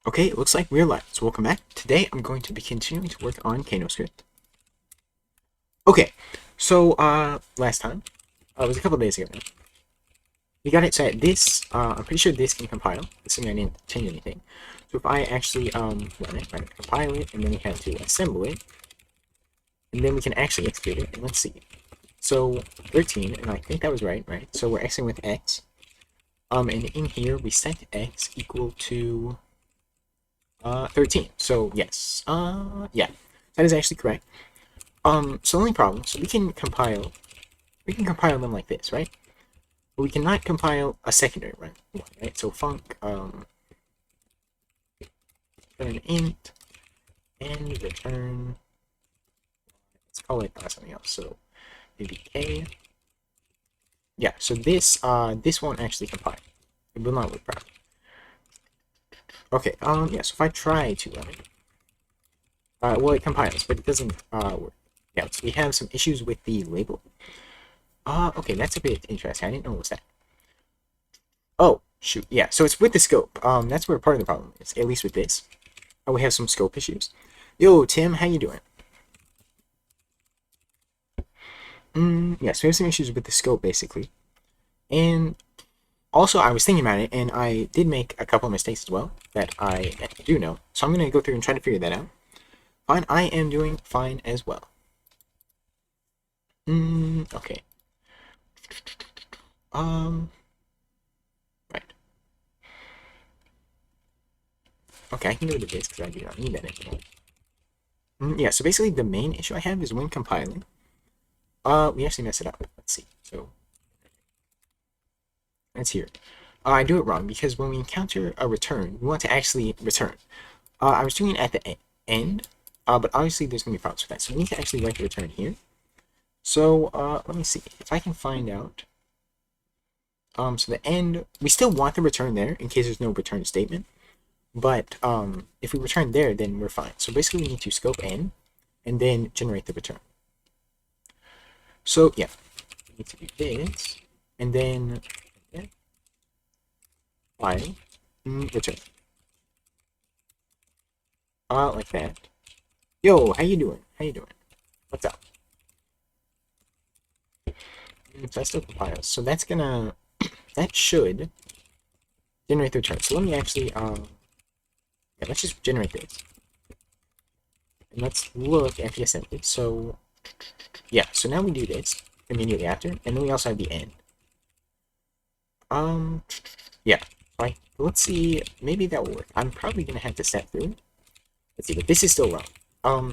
Okay, it looks like we're live, so welcome back. Today I'm going to be continuing to work on KanoScript. Okay, so last time, it was a couple days ago now. We got it set. This, I'm pretty sure this can compile, assuming I didn't change anything. So if I actually run it, right, compile it, and then we have to assemble it, and then we can actually execute it, and let's see. So 13, and I think that was right? So we're xing with x, and in here we set x equal to 13. So yes, yeah, that is actually correct. So the only problem, so we can compile them like this, right? But we cannot compile a secondary one, right? So func, return int, and return, let's call it something else, so maybe k. Yeah, so this won't actually compile. It will not work properly. Okay, yeah, so if I try to run it, well, it compiles, but it doesn't, work. Yeah, so we have some issues with the label. Okay, that's a bit interesting. I didn't know it was that. Oh, shoot. Yeah, so it's with the scope. That's where part of the problem is, at least with this. Oh, we have some scope issues. Yo, Tim, how you doing? Yes, we have some issues with the scope, basically. And also, I was thinking about it, and I did make a couple of mistakes as well that I do know. So I'm going to go through and try to figure that out. Fine, I am doing fine as well. Okay. Right. Okay, I can go to this because I do not need that anymore. Yeah, so basically the main issue I have is when compiling. We actually messed it up. Let's see. So that's here. I do it wrong because when we encounter a return, we want to actually return. I was doing it at the end, but obviously there's going to be problems with that. So we need to actually write the return here. So let me see if I can find out. So the end, we still want the return there in case there's no return statement. But if we return there, then we're fine. So basically we need to scope n and then generate the return. So yeah, we need to do this, and then file return. Like that. Yo, how you doing? How you doing? What's up? So that still compiles. So that's gonna, that should generate the return. So let me actually, yeah, let's just generate this. And let's look at the assembly. So, yeah, so now we do this immediately after, and then we also have the end. Yeah, right. Let's see, maybe that will work. I'm probably gonna have to step through it. Let's see, but this is still wrong.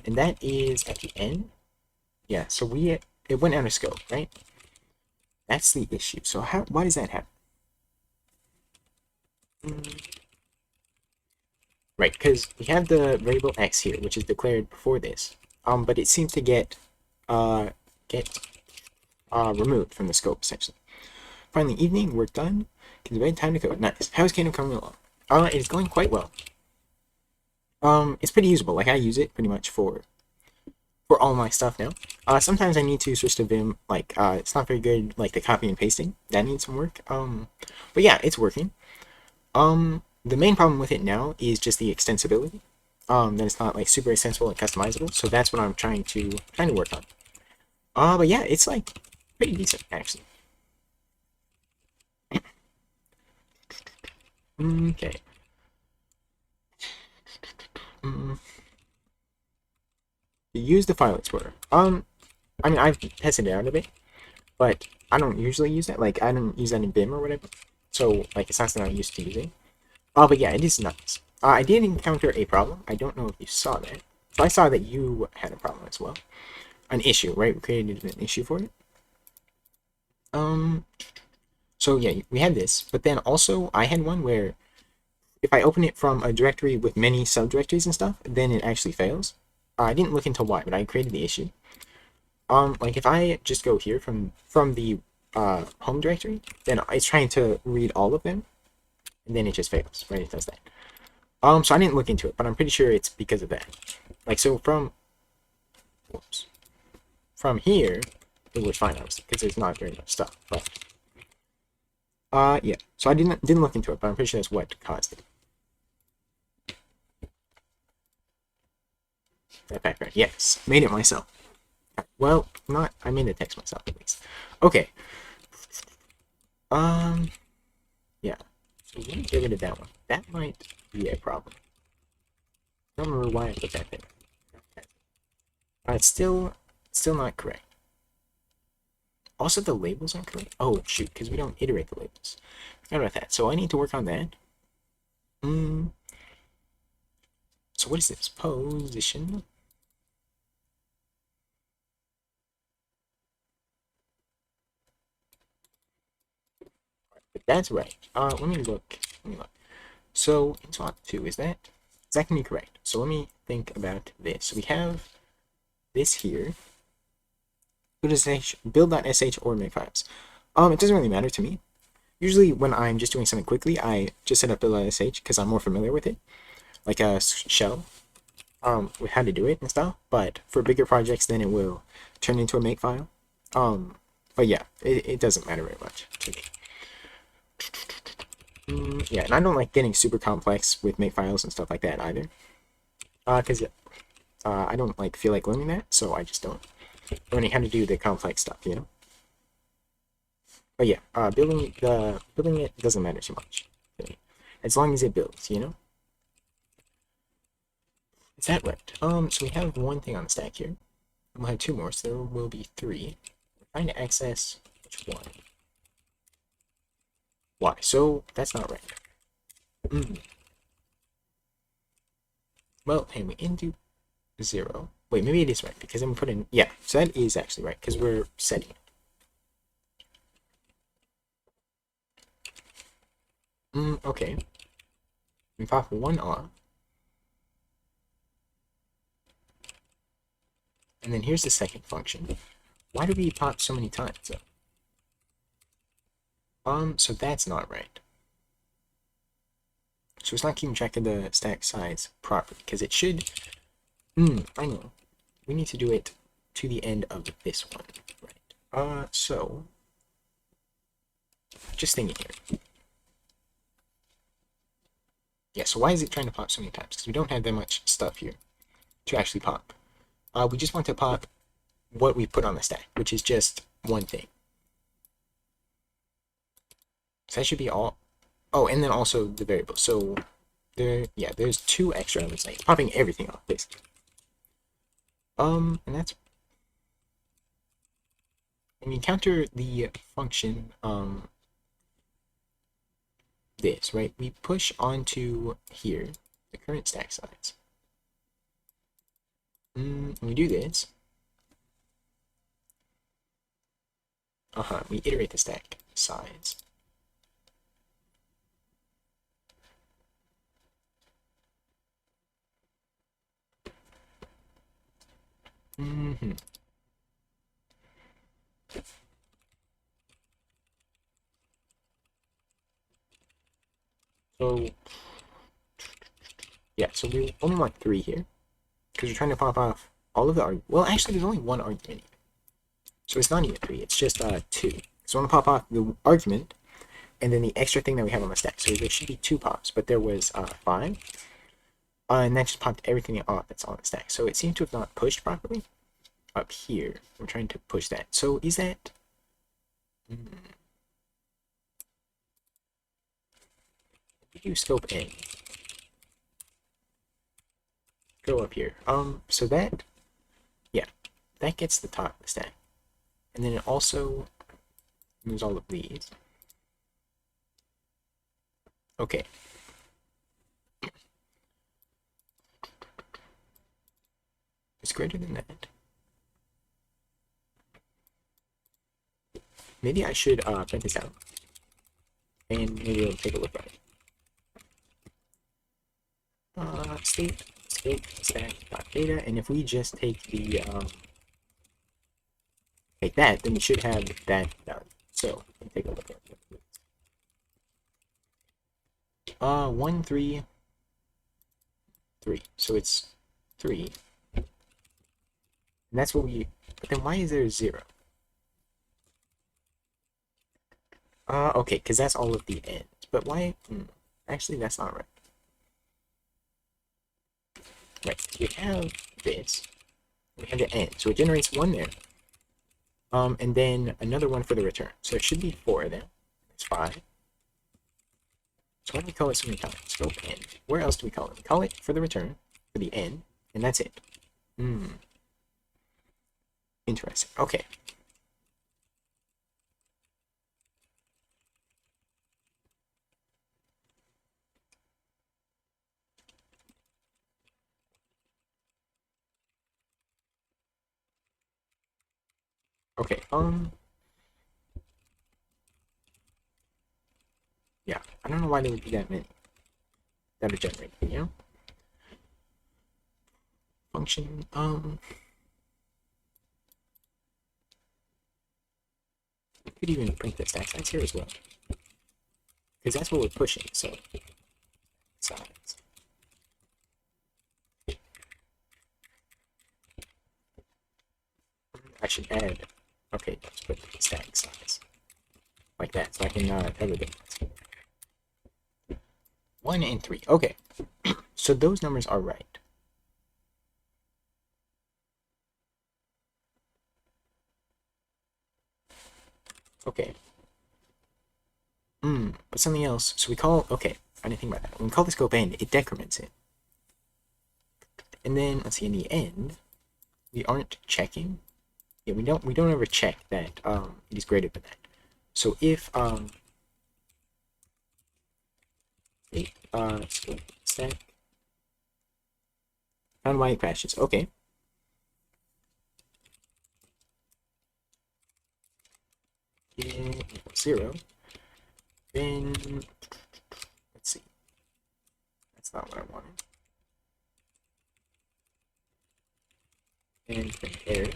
And that is at the end. Yeah, so it went out of scope, right? That's the issue. So why does that happen? Right, because we have the variable x here, which is declared before this. But it seems to get removed from the scope essentially. Finally, evening, work done. Can bed, time to code. Nice. How is Kingdom coming along? It is going quite well. It's pretty usable. Like I use it pretty much for all my stuff now. Sometimes I need to switch to Vim. Like it's not very good. Like the copy and pasting that needs some work. But yeah, it's working. The main problem with it now is just the extensibility. That it's not like super extensible and customizable. So that's what I'm trying to work on. But yeah, it's like pretty decent actually. Okay. Use the file explorer. I mean, I've tested it out a bit, but I don't usually use that. Like, I don't use that in Vim or whatever. So, like, it's not something I'm used to using. But yeah, it is nice. I did encounter a problem. I don't know if you saw that. So I saw that you had a problem as well. An issue, right? We created an issue for it. So yeah, we had this, but then also I had one where if I open it from a directory with many subdirectories and stuff, then it actually fails. I didn't look into why, but I created the issue. Like if I just go here from the home directory, then it's trying to read all of them, and then it just fails, right? It does that. So I didn't look into it, but I'm pretty sure it's because of that. Like so from here, it was fine, obviously, because there's not very much stuff. But yeah. So I didn't look into it, but I'm pretty sure that's what caused it. that background. Yes, made it myself. Well, not. I made the text myself at least. Okay. Yeah. So let me get rid of that one. That might be a problem. I don't remember why I put that there. It's still not correct. Also, the labels aren't correct. Oh shoot, because we don't iterate the labels. Forgot about that. So I need to work on that. So what is this? Position. But that's right. Let me look. So in slot 2, is that going to be correct? So let me think about this. So we have this here. Build.sh or makefiles. It doesn't really matter to me. Usually when I'm just doing something quickly, I just set up build.sh because I'm more familiar with it, like a shell, with how to do it and stuff. But for bigger projects, then it will turn into a makefile. But yeah, it doesn't matter very much to me. Yeah, and I don't like getting super complex with makefiles and stuff like that either. Because I don't feel like learning that, so I just don't learning how to do the complex stuff, you know. But yeah, building it doesn't matter too much to me, as long as it builds, you know. Is that right? So we have one thing on the stack here. We'll have two more, so there will be three. We're trying to access which one? Why? So that's not right. Well, and we into 0. Wait, maybe it is right because then we put in, yeah. So that is actually right because we're setting it. Okay. We pop one off. And then here's the second function. Why do we pop so many times? So that's not right. So it's not keeping track of the stack size properly, because it should. I know. We need to do it to the end of this one, right? So just thinking here. Yeah. So why is it trying to pop so many times? Because we don't have that much stuff here to actually pop. We just want to pop what we put on the stack, which is just one thing. So that should be all. Oh, and then also the variable. So there's 2 extra elements. It's popping everything off, basically. And that's when you encounter the function this, right? We push onto here the current stack size. When we do this, we iterate the stack size. So yeah, so we only want 3 here because we're trying to pop off all of the arguments. Well, actually, there's only 1 argument, so it's not even 3. It's just 2. So I want to pop off the argument and then the extra thing that we have on the stack. So there should be 2 pops, but there was 5. And that just popped everything off that's on the stack. So it seems to have not pushed properly. Up here, we're trying to push that. So is that... We do scope in. Go up here. So that... Yeah, that gets the top of the stack. And then it also moves all of these. Okay. It's greater than that. Maybe I should print this out. And maybe we'll take a look at it. State stack.data, and if we just take the take that, then we should have that done. So take a look at it. 1 3 3. So it's 3. And that's what we. But then why is there 0? Okay, because that's all of the ends. But why? Actually, that's not right. Right, you have this. We have the end, so it generates one there. And then another one for the return. So it should be 4 then. It's 5. So why do we call it so many times? Scope end. Where else do we call it? We call it for the return, for the end, and that's it. Interesting. Okay. Okay, yeah, I don't know why there would be that many that would generate, you know? Function, we could even print the stack size here as well. Because that's what we're pushing, so size. I should add, okay, let's put stack size. Like that, so I can tell the difference. 1 and 3, okay. So those numbers are right. Okay. But something else. So we call, okay, I didn't think about that. When we call the scope end, it decrements it. And then, let's see, in the end, we aren't checking. Yeah, we don't ever check that it is greater than that. So if stack found why it crashes. Okay. Yeah, 0. Then let's see. That's not what I wanted. And error.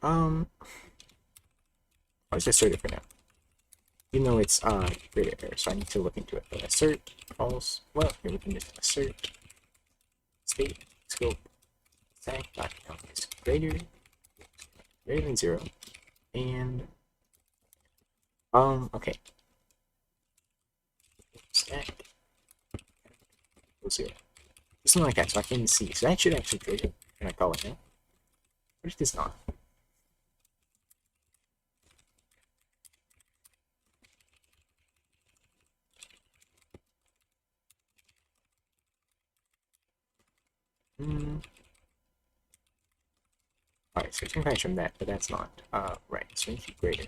I'll just assert it for now. Even though it's greater error, so I need to look into it. But assert false. Well, here we can just assert state scope stack dot count is greater than 0. And okay. Stack equals 0. Something like that, so I can see. So that should actually trigger. Can I call it now? What if it does not? Alright, so it can crash from that, but that's not right. So we keep greater.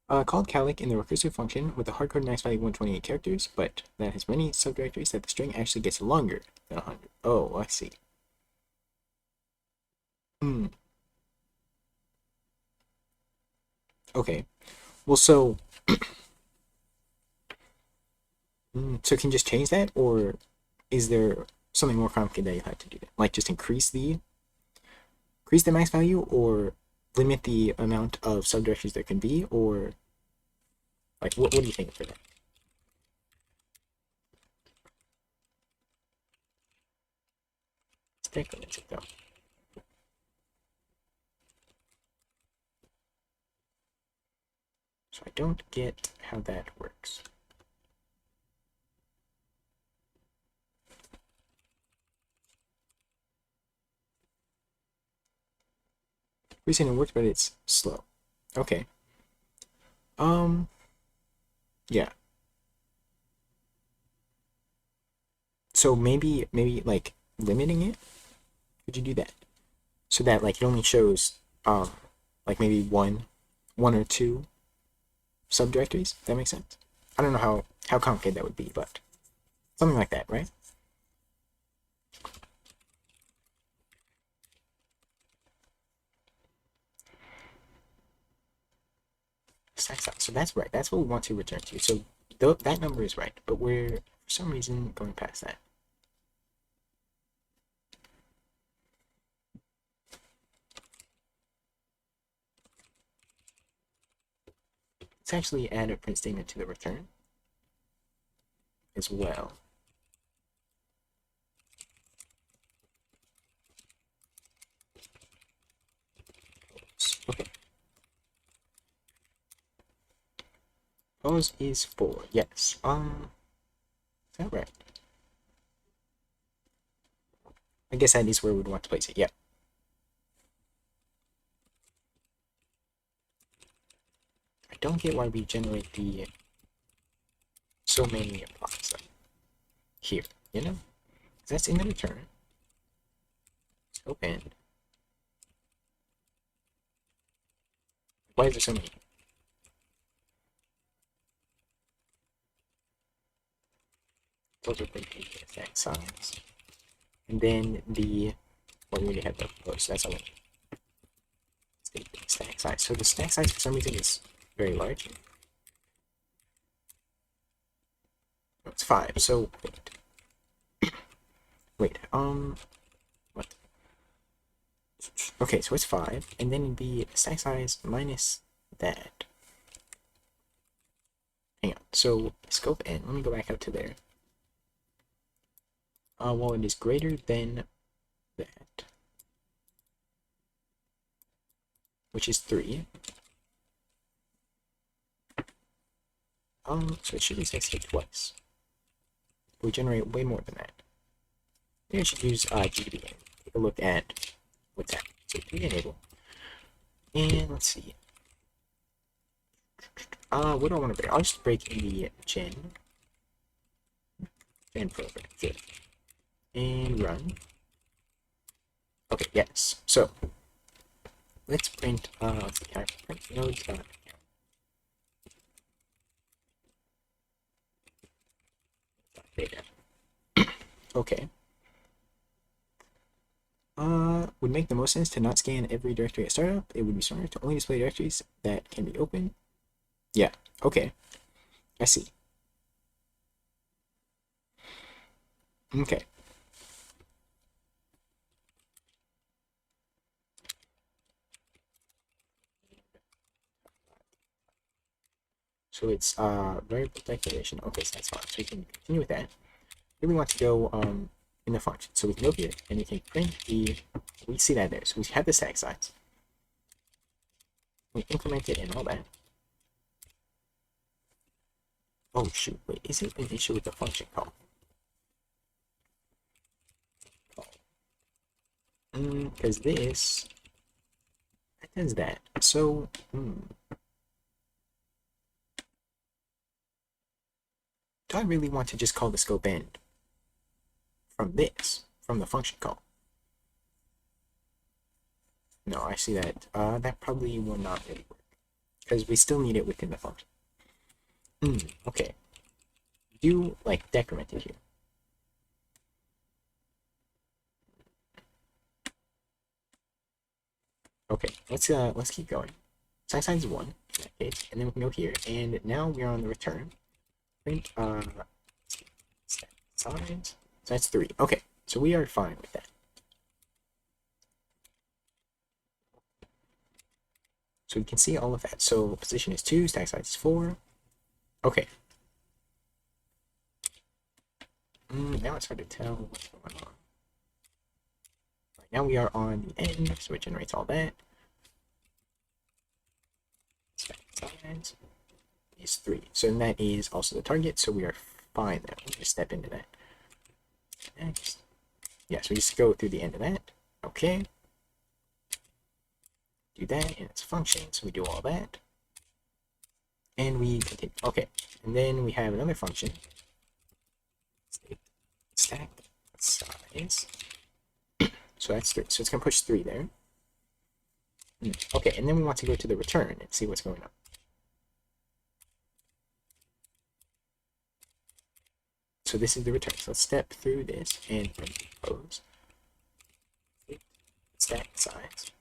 Called callic in the recursive function with a hardcoded max value of 128 characters, but that has many subdirectories that the string actually gets longer than 100. Oh, I see. Okay. Well, so so can you just change that, or is there something more complicated that you have to do? Like just increase the max value, or limit the amount of subdirectories there can be, or like what do you think for that? Let's take a look though. So I don't get how that works. We're saying it works, but it's slow. Okay. Yeah. So maybe like limiting it? Could you do that? So that like it only shows like maybe one or two subdirectories? That makes sense. I don't know how complicated that would be, but something like that, right? So that's right. That's what we want to return to. So that number is right, but we're for some reason going past that. Let's actually add a print statement to the return as well. Okay. Pose is 4. Yes. Is that right? I guess that is where we'd want to place it. Yep. I don't get why we generate the so many blocks here, you know? That's in the return. Scope end. Why is there so many? Those are the exact size. And then the, well, we already had the post, that's all we need. The stack size. So the stack size for some reason is very large. No, it's 5, so wait, what? Okay, so it's 5, and then the stack size minus that. Hang on, so scope n, let me go back out to there. Well, it is greater than that, which is 3. So it should be 6 twice. We generate way more than that. Maybe I should use GDB and take a look at what's happening. So we enable. And let's see. What do I want to break? I'll just break in the gen program. Sure. And run. Okay, yes. So let's print let's see, print nodes data. Okay. Would make the most sense to not scan every directory at startup. It would be smarter to only display directories that can be opened. Yeah, okay. I see. Okay. So it's variable declaration. Okay, so that's fine. So we can continue with that. Then we want to go in the function. So we can go here and we can print the, we see that there. So we have the stack size. We implement it and all that. Oh shoot, wait, is it an issue with the function call? Because this, that does that. So, do I really want to just call the scope end from this, from the function call? No, I see that. That probably will not really work, because we still need it within the function. Okay. Do like decrement it here. Okay, let's keep going. Size is 1 in that case, and then we can go here, and now we are on the return. Print size. So that's 3. Okay, so we are fine with that. So we can see all of that. So position is 2, stack size is 4. Okay. Now it's hard to tell what's going on. Right now we are on the end, so it generates all that. Stack size is 3. So that is also the target, so we are fine there. Let me just step into that. Next. Yeah, so we just go through the end of that. Okay. Do that in its function, so we do all that. And we continue. Okay. And then we have another function. Stack size. So that's 3. So it's going to push 3 there. Okay, and then we want to go to the return and see what's going on. So this is the return. So let's step through this and compose. Stack size.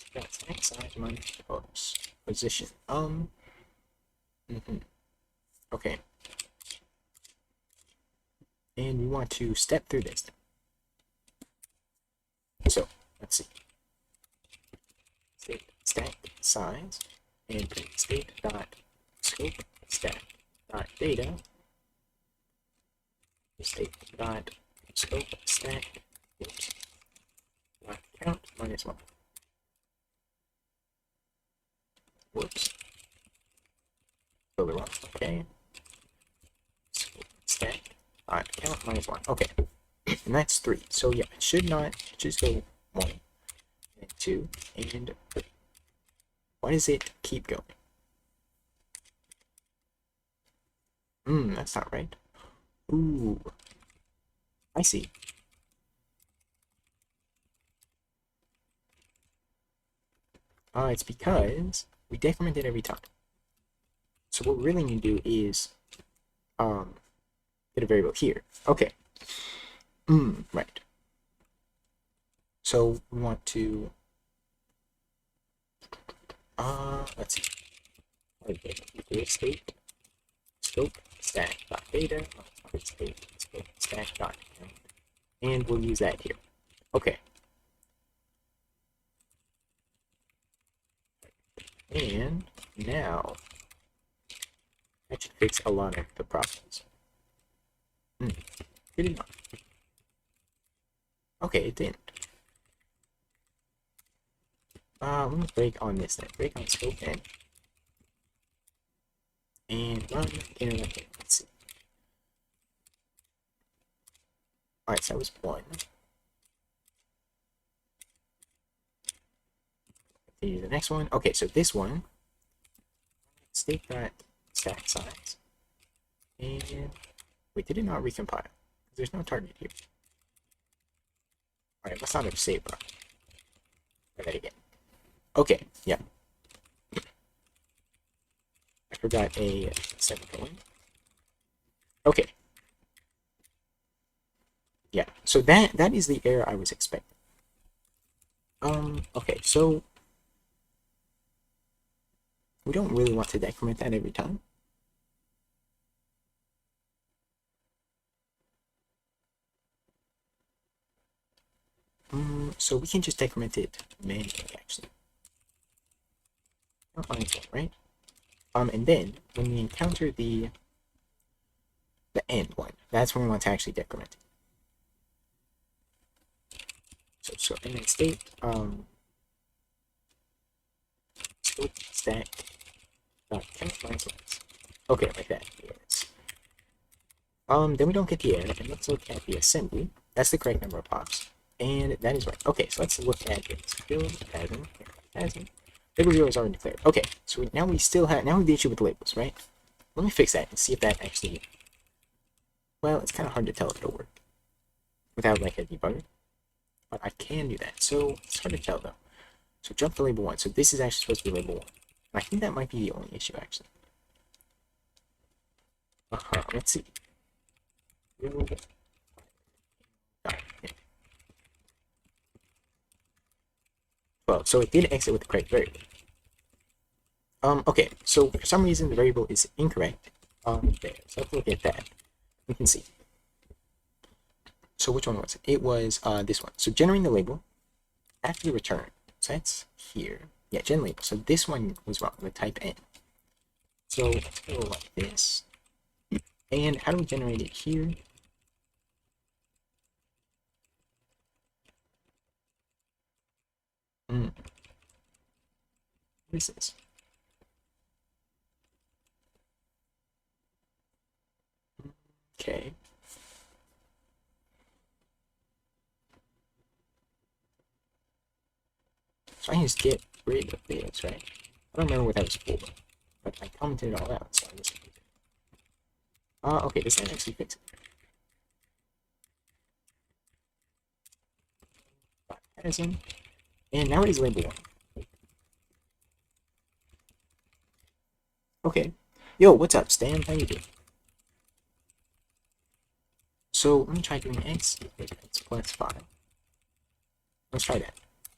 Stack size minus compose. Position. Okay. And we want to step through this. So let's see. State stack size and state dot scope stack dot data. State dot scope stack. Oops. Dot count minus 1. Whoops. Totally wrong. Okay. Scope stack dot count minus 1. Okay. and that's 3. So yeah, it should not just go 1 and 2 and 3. Why does it keep going? That's not right. Ooh, I see. It's because we decrement it every time. So what we really need to do is get a variable here. Okay. Right. So we want to let's see. Okay, state scope stack dot data state scope stack dot count, and we'll use that here. Okay. And now that should fix a lot of the problems. Did it not? Okay, it didn't. Let me break on this then. Break on scope then. And run internet. Let's see. Alright, so that was 1. The next one. Okay, so this one. State that stack size. And wait, did it not recompile? There's no target here. Alright, let's not have save bar. Try that again. Okay, yeah. I forgot a semicolon. Okay. Yeah, so that is the error I was expecting. Okay, so we don't really want to decrement that every time. So we can just decrement it manually, actually. Right? And then when we encounter the end one, that's when we want to actually decrement it. So in the state, scope stack dot count minus lines. Okay, like that. Yes. Then we don't get the error, and let's look at the assembly. That's the correct number of pops, and that is right. Okay, so let's look at this. Build hasn't. Label 0 is already declared. Okay, so now we still have the issue with the labels, right? Let me fix that and see if that actually. Well, it's kind of hard to tell if it'll work without like a debugger, but I can do that. So it's hard to tell though. So jump to label 1. So this is actually supposed to be label 1. I think that might be the only issue actually. Let's see. Well, so it did exit with the correct variable. Okay, so for some reason the variable is incorrect. There. So let's look at that. We can see. So which one was it? It was this one. So generating the label after the return. So that's here. Yeah, gen label. So this one was wrong, the type N. So let's go like this. And how do we generate it here? What is this? Okay. So I can just get rid of this, right? I don't remember what that was for, but I commented it all out, so I guess okay, this can actually fix it. And now it is label 1. Okay. Yo, what's up, Stan? How you doing? So let me try doing x plus 5. Let's try that.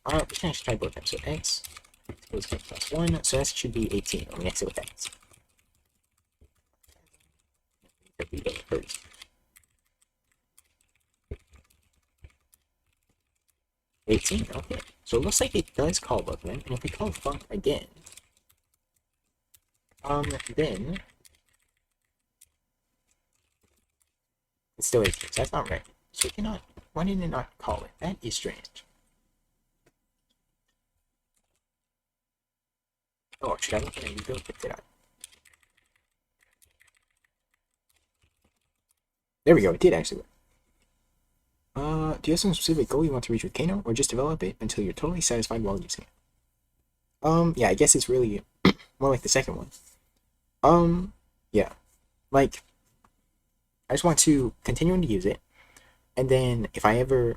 We can actually try both of them. So x equals x plus 1. So that should be 18 when we exit with x. First. Okay. So it looks like it does call both of them. And if we call func again, then it still is. So that's not right. So we cannot. Why did it not call it? That is strange. Oh, should I look at it? Rebuild it? Did I? There we go. It did actually work. Do you have some specific goal you want to reach with Kano, or just develop it until you're totally satisfied while using it? Yeah, I guess it's really more like the second one. Yeah. Like, I just want to continue to use it, and then if I ever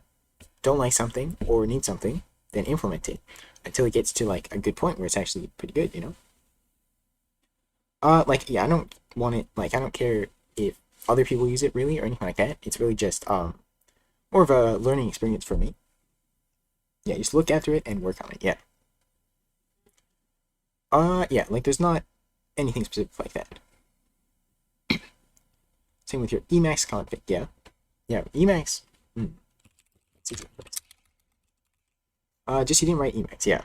don't like something or need something, then implement it until it gets to like a good point where it's actually pretty good, you know? Like, yeah, I don't want it, like, I don't care if other people use it really or anything like that. It's really just, more of a learning experience for me. Yeah, just look after it and work on it, yeah. Yeah, like, there's not anything specific like that. Same with your Emacs config, yeah. Yeah, Emacs, just you didn't write Emacs, yeah.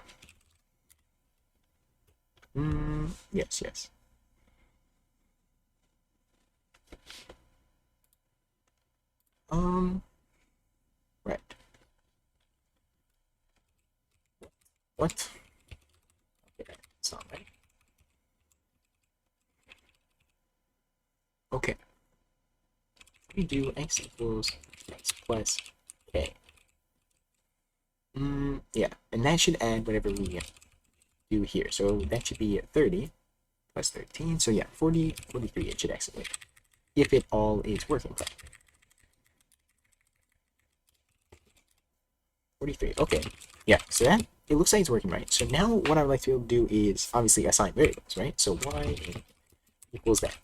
Yes, yes. Right. What? Okay, that's not right. Okay. We do x equals x plus k. Yeah, and that should add whatever we do here. So that should be 30 plus 13. So yeah, 40, 43 it should actually, if it all is working correctly. 43, okay. Yeah, so that, it looks like it's working right. So now what I would like to be able to do is obviously assign variables, right? So y equals that.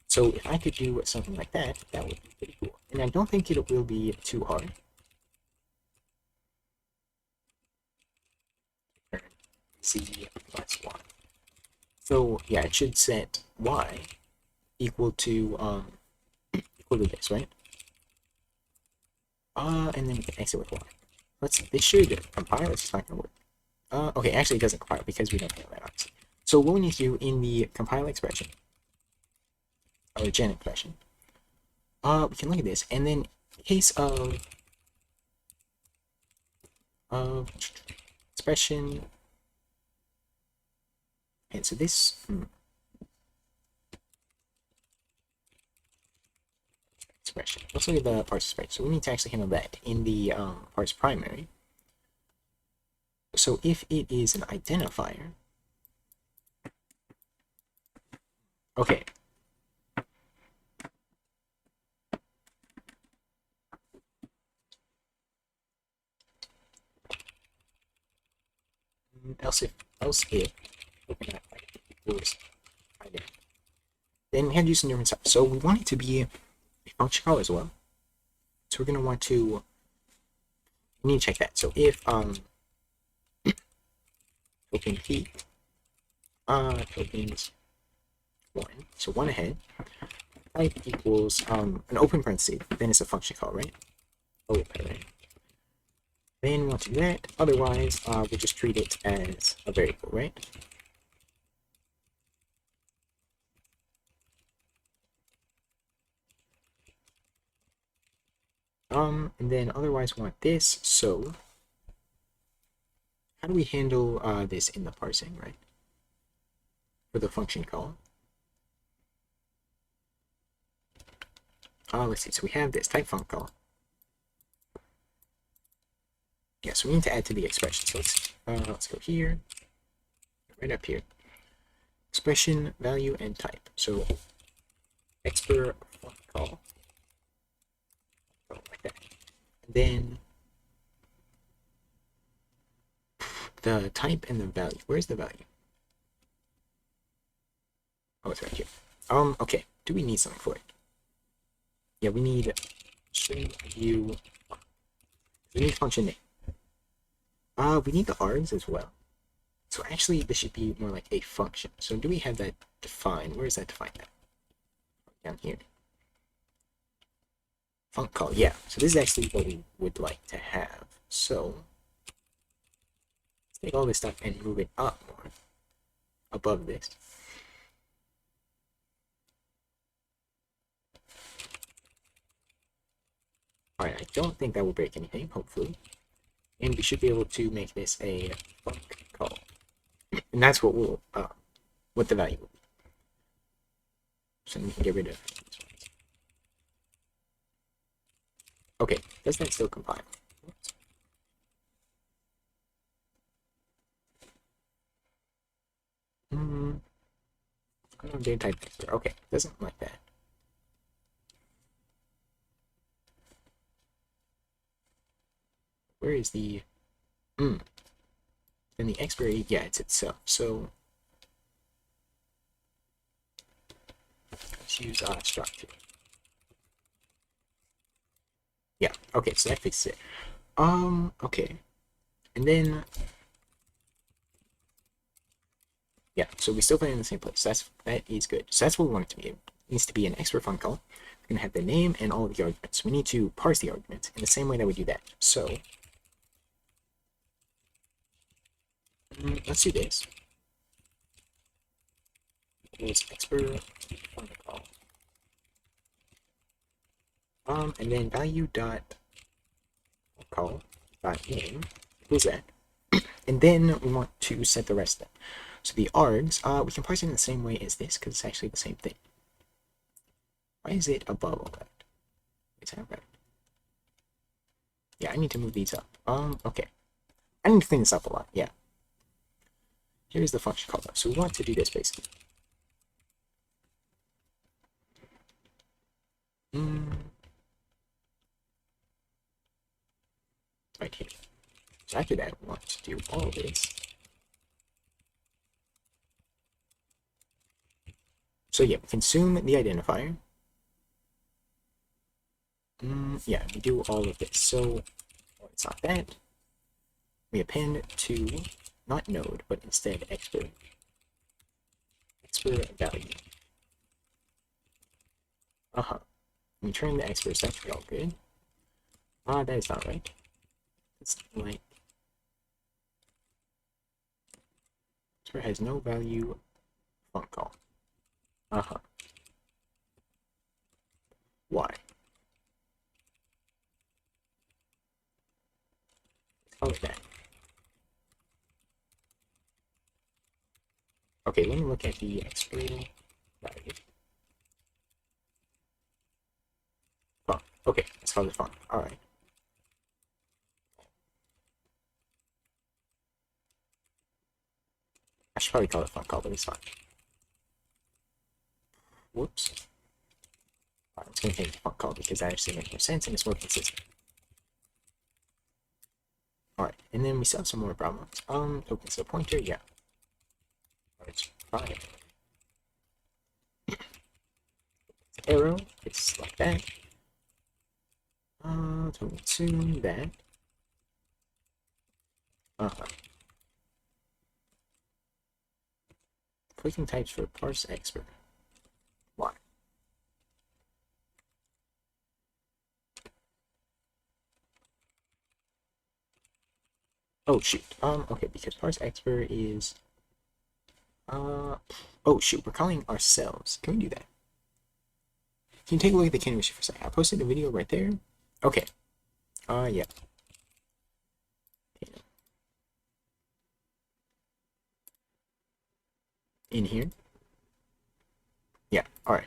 So if I could do something like that, that would be pretty cool. And I don't think it will be too hard. Z plus 1. So yeah, it should set y equal to this, right? And then we can exit with y. This should compile, it's just not gonna work. Okay, actually it doesn't compile because we don't know that obviously. So what we need to do in the compile expression, or gen expression, we can look at this, and then in case of expression, and so this expression. Let's look at the parse expression. So we need to actually handle that in the parse primary. So if it is an identifier, okay. Else if equals identity, then we had to use some different stuff. So we want it to be a function call as well. So we're gonna want to, we need to check that. So if token p tokens 1, so 1 ahead, type equals an open parenthesis, then it's a function call, right? Open. Then we want to do that. Otherwise, we'll just treat it as a variable, right? And then otherwise we want this. So how do we handle this in the parsing, right? For the function call. Let's see. So we have this type func call. Yeah, so we need to add to the expression. So let's go here, right up here. Expression, value, and type. So expr func call, like that. And then the type and the value. Where's the value? Oh, it's right here. Okay. Do we need something for it? Yeah, we need string view. We need function name. We need the args as well. So actually, this should be more like a function. So do we have that defined? Where is that defined at? Down here. Func call, yeah. So this is actually what we would like to have. So let's take all this stuff and move it up more above this. Alright, I don't think that will break anything, hopefully. And we should be able to make this a func call. And that's what we'll, what the value will be. So we can get rid of these ones. Okay, does that still compile? data type expert. Okay, doesn't like that. Where is the then the expiry? Yeah, it's itself. So let's use structure. Yeah, okay, so that fixes it. Okay. And then yeah, so we still play in the same place. That is good. So that's what we want it to be. It needs to be an expert func call. We're gonna have the name and all of the arguments. We need to parse the arguments in the same way that we do that. So let's do this. It's expert func call. And then value dot call dot name equals that. And then we want to set the rest of them. So the args, we can parse it in the same way as this because it's actually the same thing. Why is it above all that? Is that right? Yeah, I need to move these up. Okay. I need to clean this up a lot, yeah. Here's the function call though. So we want to do this basically. Right here. So after that, we want to do all of this. So yeah, we consume the identifier. Yeah, we do all of this. So it's not that. We append to not node, but instead expert value. We turn the experts. That should be all good. That is not right. It's like expert has no value func call. Why? Okay. Okay, let me look at the expert value. Fun. Okay, let's call it fun. Alright. I should probably call it fun call, but it's fine. Whoops. Alright, it's gonna take fun call because that actually makes more sense and it's more consistent. Alright, and then we still have some more problems. Okay, so pointer, yeah. It's fine. Arrow, it's like that. To that. Clicking types for parse expert. Why? Oh shoot. Okay, because parse expert is oh shoot, we're calling ourselves. Can we do that? Can you take a look at the canvas for a second? I posted a video right there. Okay. Yeah. In here? Yeah, alright.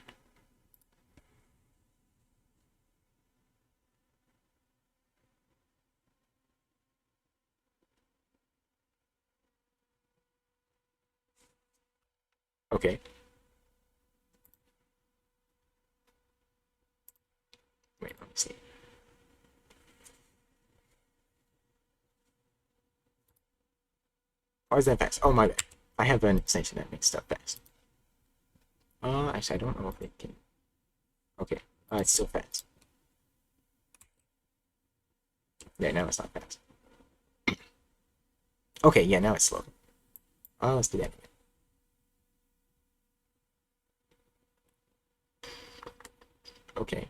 Okay. Wait, let me see. Why is that fast? Oh, my bad. I have an extension that makes stuff fast. Actually, I don't know if it can. Okay, it's still fast. Yeah, now it's not fast. Okay, yeah, now it's slow. Let's do that again. Okay.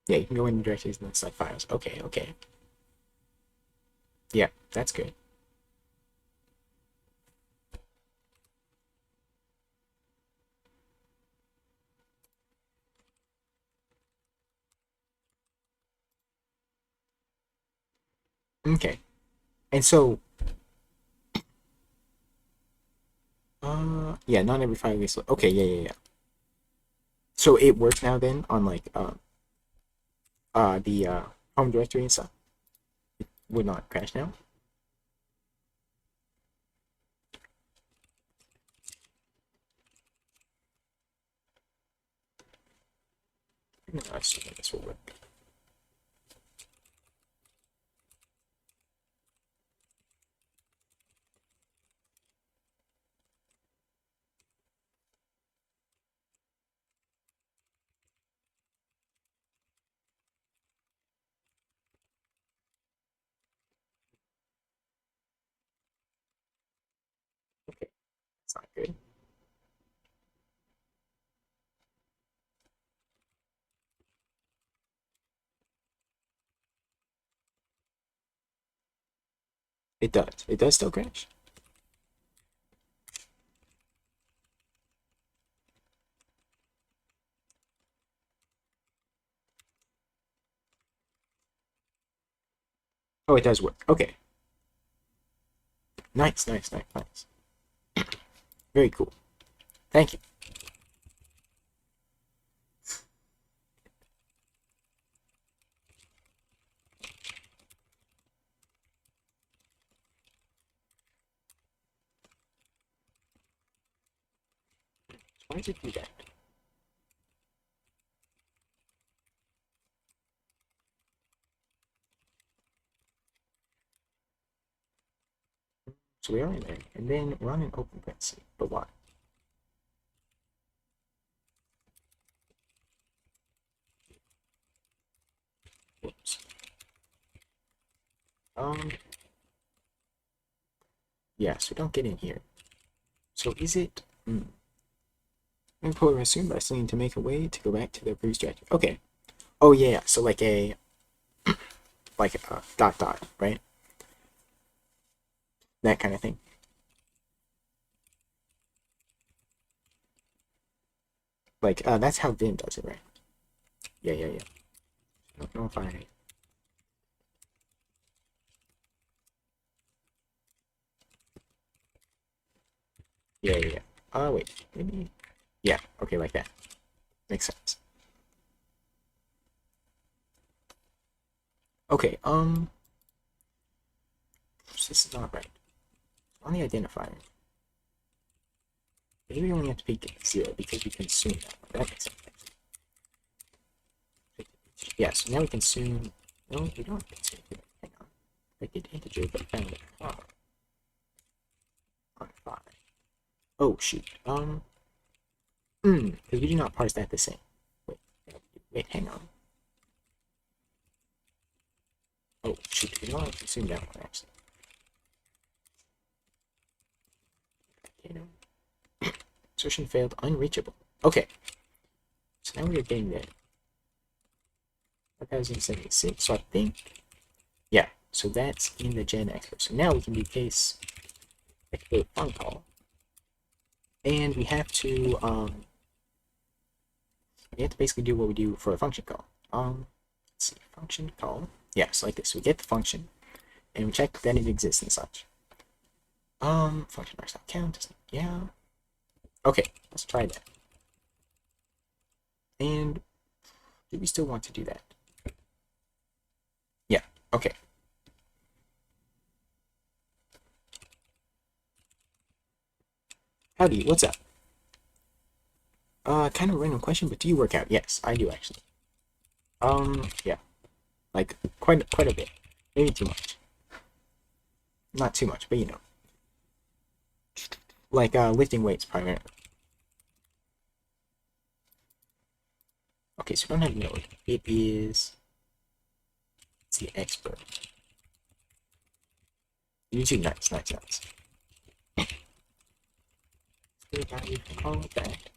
Yeah, you can go in directories and select files. Okay, okay. Yeah, that's good. Okay. And so, yeah, not every file gets. Okay, yeah. So it works now then on like the home directory and stuff. would not crash now. No, I assume this will work. Okay, that's not good. It does. It does still crash. Oh, it does work. Okay. Nice, nice, nice, nice. Very cool. Thank you. Why does it do that? So we are in there, and then we're on an open parenthesis. But why? Whoops. Yeah, so don't get in here. So is it... Employer assumed by saying to make a way to go back to their previous strategy. Okay. Oh yeah, so like a dot dot, right? That kind of thing. Like that's how Vim does it, right? Yeah, yeah, yeah. I don't know if I yeah, yeah, yeah. Wait, maybe yeah, okay, like that. Makes sense. Okay, this is not right. On the identifier. Maybe we only have to pick 0 because we consume that one. That makes sense. Yeah, so now we consume. No, we don't consume it. Hang on. I did integer, but found it on 5. Oh shoot. Because we do not parse that the same. Wait, wait, hang on. Oh shoot, we don't want to consume that one actually. You know. Assertion failed, unreachable. Okay. So now we are getting there. 1076. So I think, yeah. So that's in the gen expert. So now we can do case expert func call, and we have to basically do what we do for a function call. Let's see, function call. Yes, like this. We get the function, and we check that it exists and such. Function marks.count. Yeah. Okay, let's try that. And do we still want to do that? Yeah. Okay. Howdy, what's up? Kind of a random question, but do you work out? Yes, I do actually. Yeah. Like, quite a bit. Maybe too much. Not too much, but you know. Like, lifting weights primarily. Okay, so we don't have node. It is... It's the expert. YouTube, nice, nice, nice. So now you can call it back.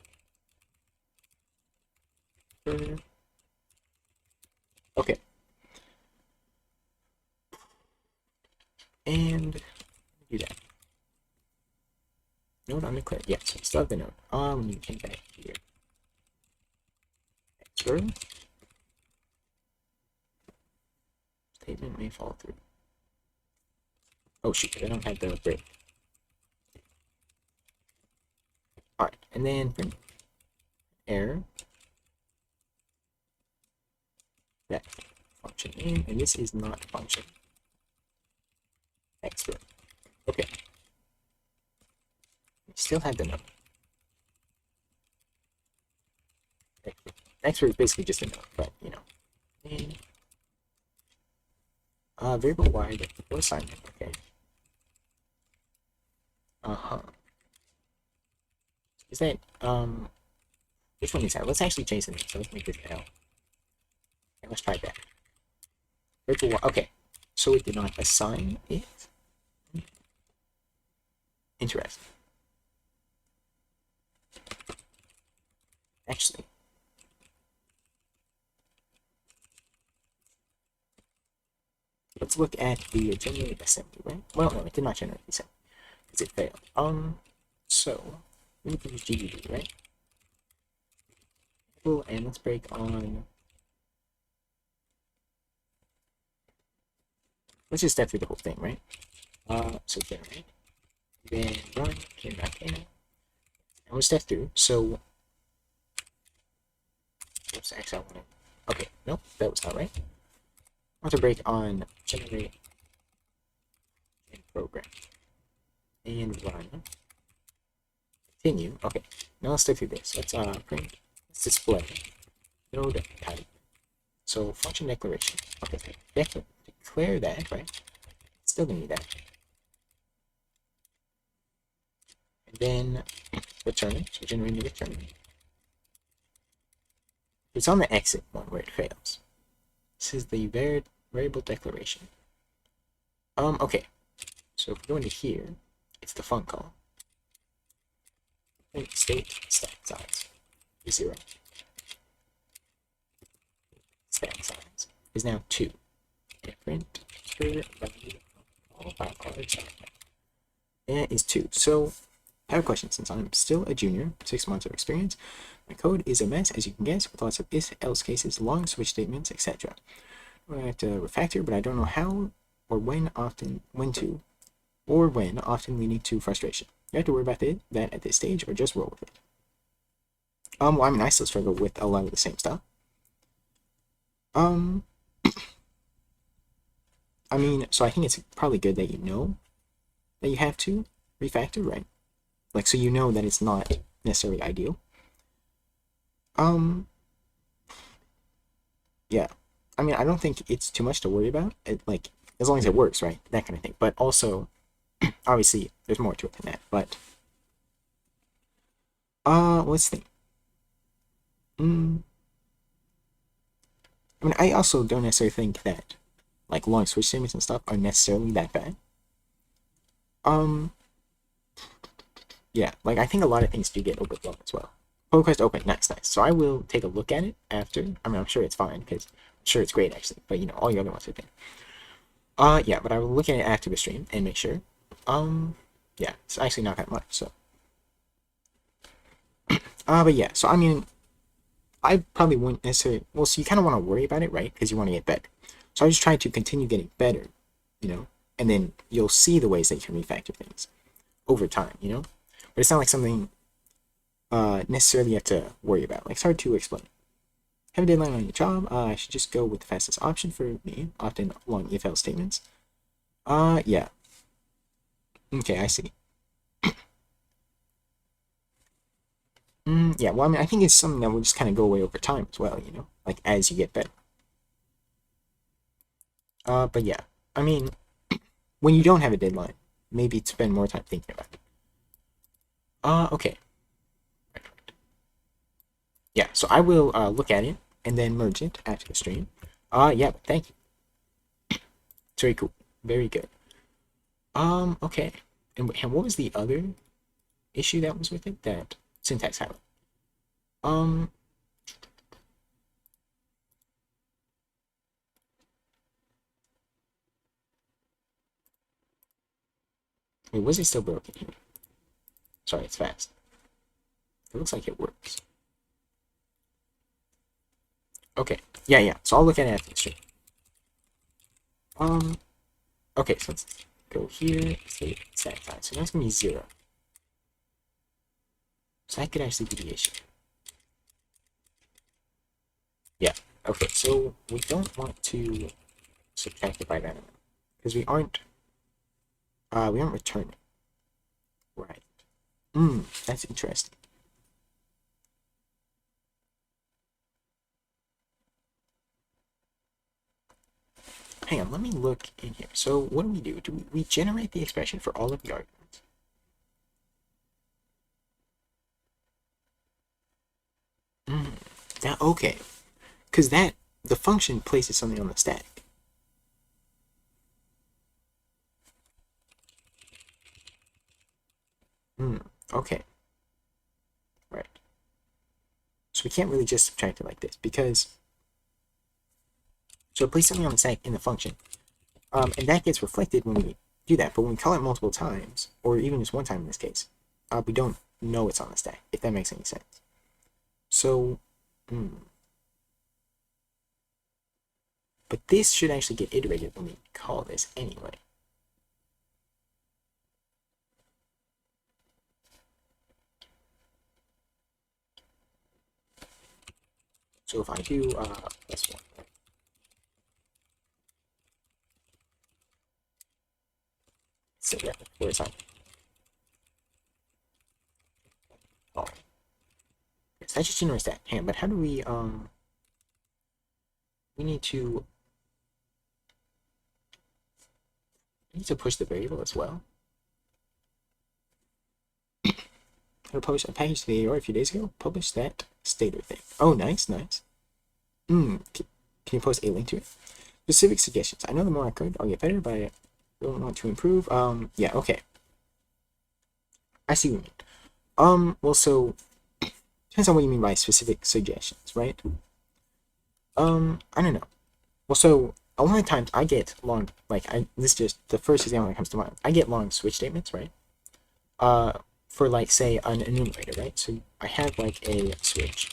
Okay. And do that. Node undeclared. Yes, we still have the node. You can back here. Expert. Statement may fall through. Oh shoot, I don't have the break. Alright, and then bring error. That function in, and this is not function. Expert. Okay. We still have the number. Expert is basically just a note, but you know. And, variable wide for assignment. Okay. Is that which one is that? Let's actually change the name. So let's make it L. Okay, let's try that. Virtual wide. Okay. So it did not assign it. Interesting. Actually, let's look at the generate assembly, right? Well, no, it did not generate the assembly because it failed. So we need to use GDB, right? Cool, and let's break on. Let's just step through the whole thing, right? So generate, then run, and we'll step through. So, oops, actually, I want to. Okay, nope, that was not right. I want to break on generate and program and run. Continue. Okay, now let's step through this. Let's print. Let's display node type. So function declaration. Okay, declare that, right? Still gonna need that. And then return. So generate the return. It's on the exit one where it fails. This is the variable declaration. Okay. So if we go into here, it's the func call. State stack size 0. Stack size is now 2. And print value is 2. So I have a question. Since I'm still a junior, 6 months of experience, my code is a mess, as you can guess, with lots of if, else cases, long switch statements, etc. I have to refactor, but I don't know how or when to, or when, often leading to frustration. You have to worry about that at this stage, or just roll with it. Well, I mean, I still struggle with a lot of the same stuff. I mean, so I think it's probably good that you know that you have to refactor, right? Like, so you know that it's not necessarily ideal. Yeah. I mean, I don't think it's too much to worry about. Like, as long as it works, right? That kind of thing. But also, obviously, there's more to it than that. But, let's think. I mean, I also don't necessarily think that, like, long switch statements and stuff are necessarily that bad. Yeah, like, I think a lot of things do get overblown as well. Pull request open, nice. So I will take a look at it after. I mean, I'm sure it's fine, because I'm sure it's great, actually. But, you know, all the other ones have been. Yeah, but I will look at it after the stream and make sure. Yeah, it's actually not that much, so. But yeah, so I mean, I probably wouldn't necessarily, well, so you kind of want to worry about it, right? Because you want to get better. So I just try to continue getting better, you know? And then you'll see the ways that you can refactor things over time, you know? But it's not like something necessarily you have to worry about. Like, it's hard to explain. Have a deadline on your job. I should just go with the fastest option for me, often long if-else statements. Yeah. Okay, I see. Yeah, well, I mean, I think it's something that will just kind of go away over time as well, you know? Like, as you get better. But yeah, I mean, when you don't have a deadline, maybe spend more time thinking about it. Okay. Yeah, so I will look at it and then merge it after the stream. Yeah, thank you. It's very cool. Very good. Okay. And what was the other issue that was with it? That syntax highlight. Wait, was it still broken here? Sorry, it's fast. It looks like it works. Okay. Yeah. So I'll look at it after the stream. Okay, so let's go here, say stack size. So that's gonna be 0. So that could actually be the issue. Yeah. Okay, so we don't want to subtract it by that amount because we aren't We aren't returning. Right. That's interesting. Hang on, let me look in here. So what do? We generate the expression for all of the arguments? That okay. Because the function places something on the stack. Okay. Right. So we can't really just subtract it like this because so it places something on the stack in the function. And that gets reflected when we do that. But when we call it multiple times, or even just one time in this case, we don't know it's on the stack, if that makes any sense. So, but this should actually get iterated when we call this anyway. So if I do plus one, so yeah, where is I? Oh, yes, that just generates that. Hang on, but how do we we need to push the variable as well. I published a package to the AR a few days ago. Publish that stater thing. Oh, nice, nice. Can you post a link to it? Specific suggestions. I know the more I could, I'll get better, but I don't want to improve. Yeah, okay. I see what you mean. Well, so depends on what you mean by specific suggestions, right? I don't know. Well, so a lot of times I get long, this is just the first example that comes to mind. I get long switch statements, right? For like say an enumerator, right? So I have like a switch.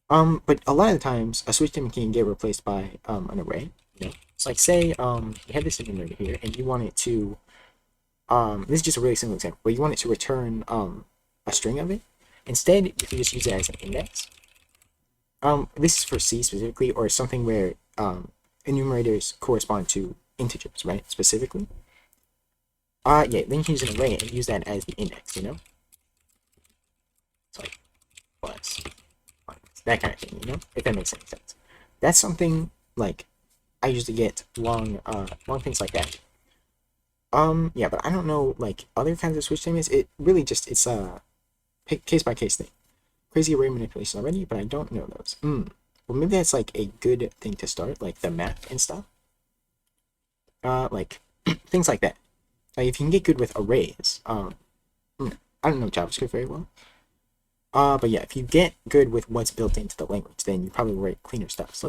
But a lot of the times a switch statement can get replaced by an array. You know, it's like say you have this enumerator here, and you want it to this is just a really simple example, but you want it to return a string of it. Instead, you can just use it as an index. This is for C specifically, or something where enumerators correspond to integers, right? Specifically. Yeah, then you can use an array and use that as the index, you know? It's like plus, that kind of thing, you know? If that makes any sense. That's something like I usually get long things like that. Yeah, but I don't know like other kinds of switch statements. It really just it's a case by case thing. Crazy array manipulation already, but I don't know those. Well, maybe that's like a good thing to start, like the map and stuff. Like things like that. Like if you can get good with arrays, I don't know JavaScript very well. But yeah, if you get good with what's built into the language, then you probably write cleaner stuff. So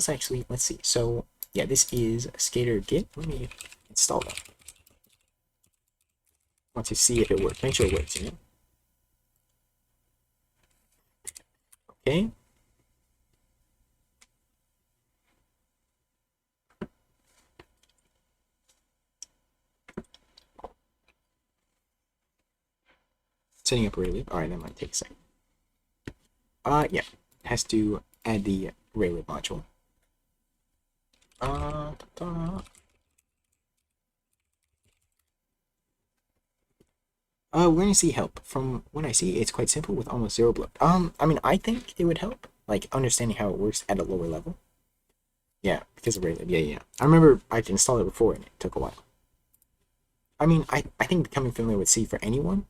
let's see. So yeah, this is Skater Git. Let me install that. Want to see if it works. Make sure it works, you know? Okay. Setting up array lib. Alright, that might take a second. Yeah. It has to add the array lib module. We're gonna see help. From what I see, it's quite simple with almost zero bloat. I mean, I think it would help, like understanding how it works at a lower level. Yeah, because of Raylib. Yeah. I remember I'd installed it before and it took a while. I mean, I think becoming familiar with C for anyone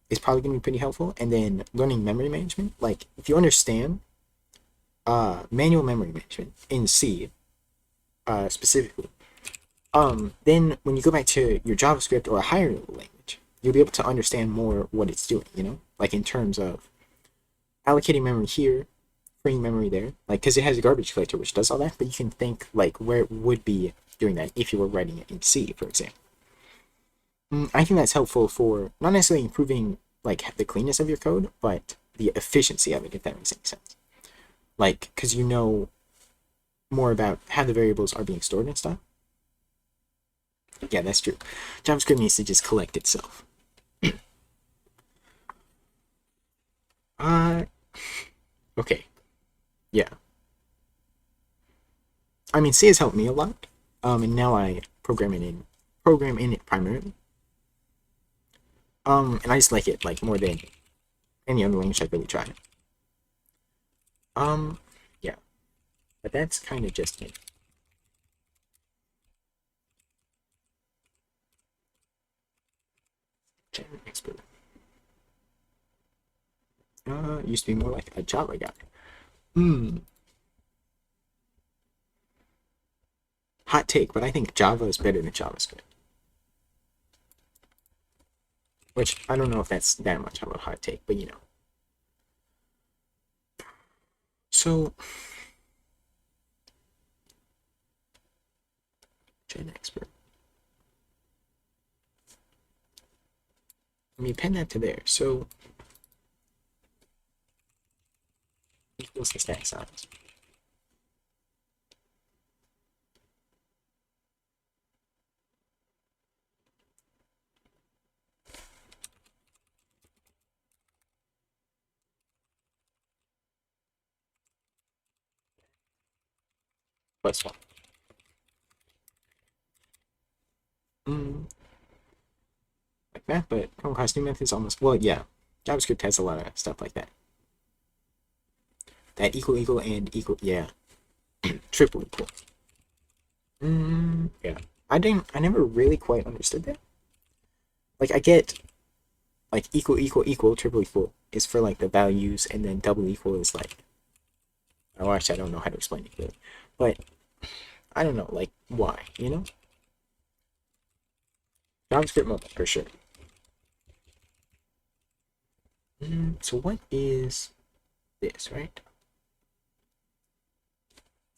is probably gonna be pretty helpful. And then learning memory management, like if you understand manual memory management in C, specifically, then when you go back to your JavaScript or a higher level language, you'll be able to understand more what it's doing, you know? Like in terms of allocating memory here, freeing memory there, like because it has a garbage collector which does all that, but you can think like where it would be doing that if you were writing it in C, for example. I think that's helpful for not necessarily improving like the cleanness of your code, but the efficiency of it, if that makes any sense. Like, because you know more about how the variables are being stored and stuff. Yeah, that's true. JavaScript needs to just collect itself. Okay. Yeah. I mean, C has helped me a lot. And now I program it in program in it primarily. And I just like it like more than any other language I've really tried. Yeah, but that's kind of just me. Gen expert. Used to be more like a Java guy. Hmm. Hot take, but I think Java is better than JavaScript. Which I don't know if that's that much of a hot take, but you know. So, Gen expert. Let me append that to there. So, equals the stack size. Plus one. Like that, but Chrome Class new methods almost, well, yeah. JavaScript has a lot of stuff like that. That equal and equal, yeah. Triple equal. Yeah. I never really quite understood that. Like, I get, like, equal, triple equal is for, like, the values, and then double equal is, like, oh, actually, I don't know how to explain it really. But, I don't know, like, why, you know? JavaScript mode, for sure. So what is this, right?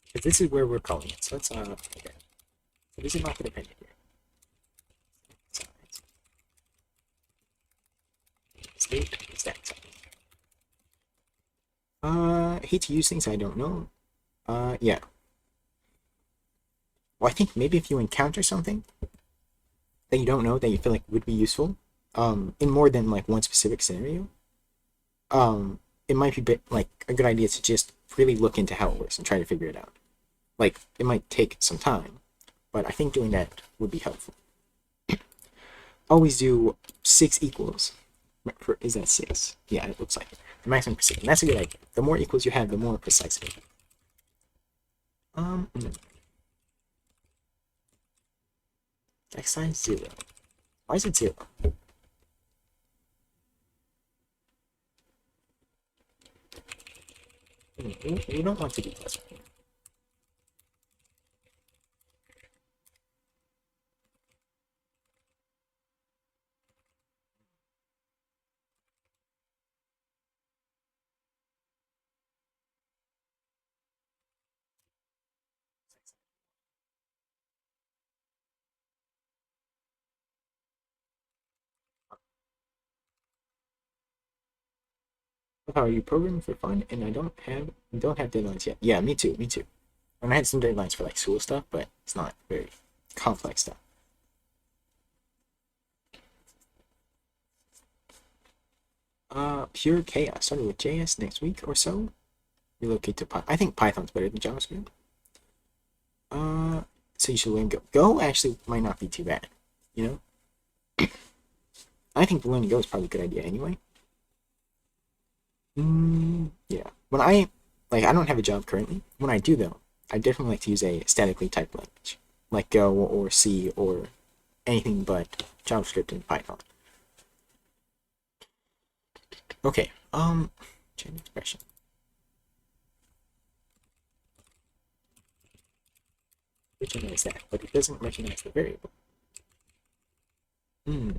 Because this is where we're calling it. So let's, okay. So this is not the dependent here. Size. State is that size. I hate to use things I don't know. Yeah. Well, I think maybe if you encounter something that you don't know that you feel like would be useful, in more than like one specific scenario, it might be like a good idea to just really look into how it works and try to figure it out. Like, it might take some time, but I think doing that would be helpful. Always do 6 equals. Is that 6? Yeah, it looks like it. The maximum precision. That's a good idea. The more equals you have, the more precise it is. X size 0. Why is it 0? You don't want to do this. How are you programming for fun? And I don't have deadlines yet. Yeah, me too. Me too. And I had some deadlines for like school stuff, but it's not very complex stuff. Pure chaos. Started with JS next week or so. Relocate to Python. I think Python's better than JavaScript. So you should learn Go. Go actually might not be too bad. You know, I think learning Go is probably a good idea anyway. Yeah. When I don't have a job currently. When I do though, I definitely like to use a statically typed language, like Go or C or anything but JavaScript and Python. Okay. Chain expression. Recognize that, but it doesn't recognize the variable. Hmm.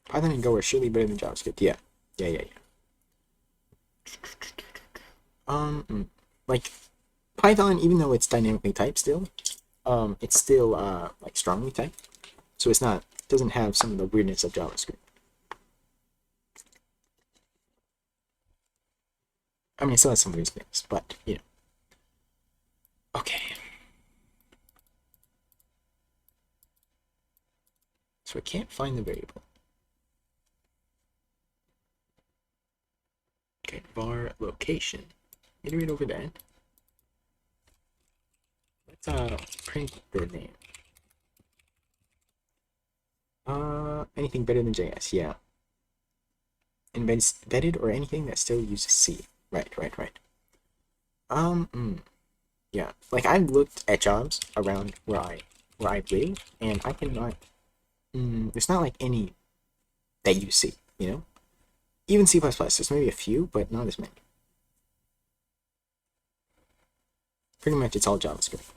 Python and Go are surely better than JavaScript. Yeah. Yeah. Like Python, even though it's dynamically typed still, it's still like strongly typed, so it's not doesn't have some of the weirdness of JavaScript. I mean, it still has some weirdness, but you know. Okay. So I can't find the variable. Okay, var location. Iterate over that. Let's print the name. Anything better than JS? Yeah. Embedded or anything that still uses C. Right. Yeah. Like I've looked at jobs around where I live, and I cannot. There's not like any that use C. You know, even C++. There's maybe a few, but not as many. Pretty much, it's all JavaScript.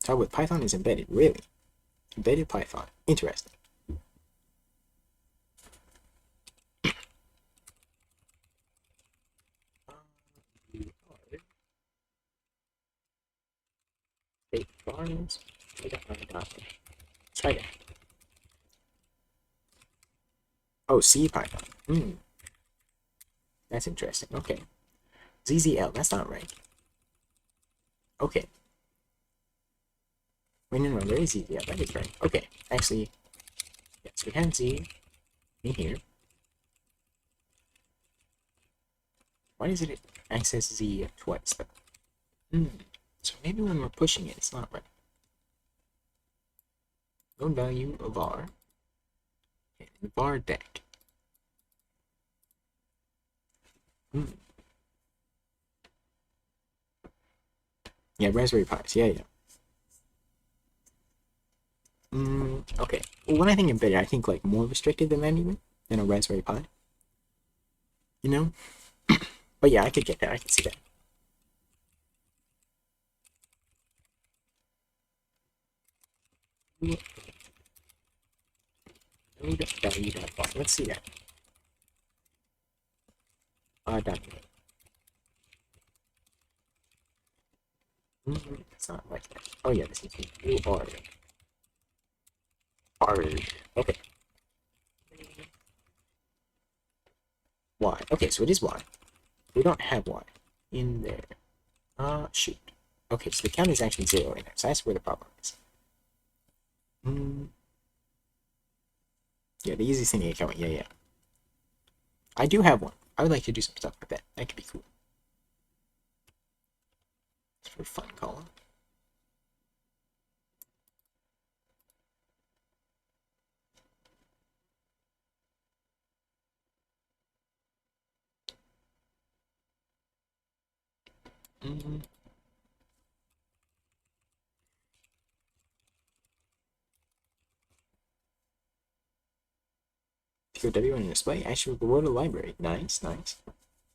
How with Python is embedded, really? Embedded Python. Interesting. State farms. Try that. Oh, C Python. That's interesting. Okay. ZZL. That's not right. Okay. Wait, no, where is ZZL? That is right. Okay. Actually, yes, we have Z in here. Why does it access Z twice, though? So maybe when we're pushing it, it's not right. Load value of var. Okay, var deck. Yeah, Raspberry Pis. Yeah. Okay. Well, when I think embedded, I think like more restricted than that even, than a Raspberry Pi. You know? But yeah, I could get that. I can see that. Load value var. Let's see that. It's not like that. Oh yeah, this is you are. Okay. Y. Okay, so it is Y. We don't have Y in there. Shoot. Okay, so the count is actually 0 in there, so that's where the problem is. Yeah, the easiest thing to count. Yeah. I do have one. I would like to do some stuff with that. That could be cool. It's for fun column. POW on your display. Actually, go to the library. Nice.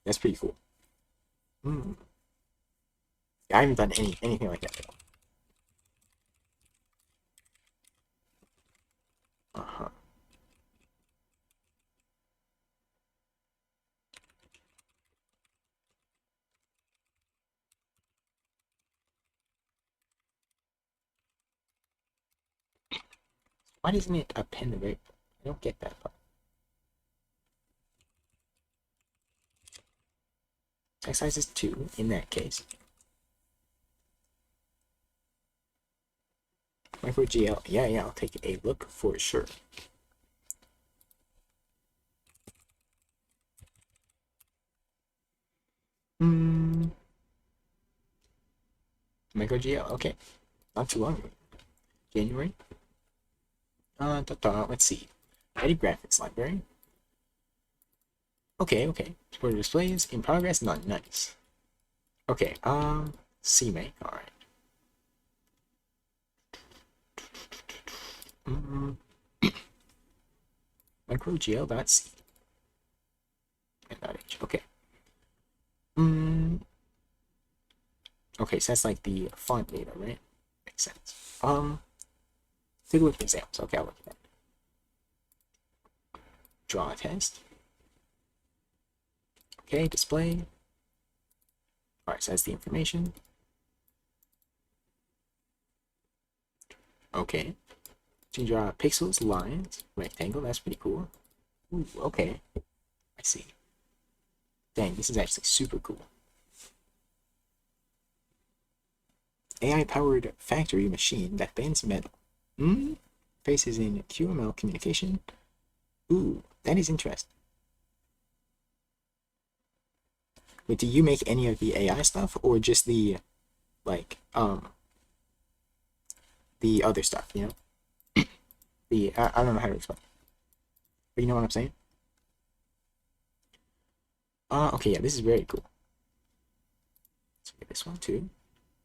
That's pretty cool. Yeah, I haven't done anything like that at all. Why doesn't it append the variable? I don't get that part. Text size is 2 in that case. Micro GL. Yeah, I'll take a look for sure. Micro GL. Okay. Not too long ago. January. Let's see. Ready graphics library. Okay. Supported displays in progress. None. Nice. Okay. CMake. All right. microgl.c and .h. Okay. Okay, so that's like the font data, right? Makes sense. Take a look at examples. Okay, I'll look at that. Draw a test. Okay, display. Alright, so that's the information. Okay. So you draw pixels, lines, rectangle. That's pretty cool. Ooh, okay. I see. Dang, this is actually super cool. AI-powered factory machine that bends metal. Faces in QML communication. Ooh, that is interesting. Wait, do you make any of the AI stuff or just the like the other stuff, you know? I don't know how to explain. But you know what I'm saying? Okay, yeah, this is very cool. So get this one too.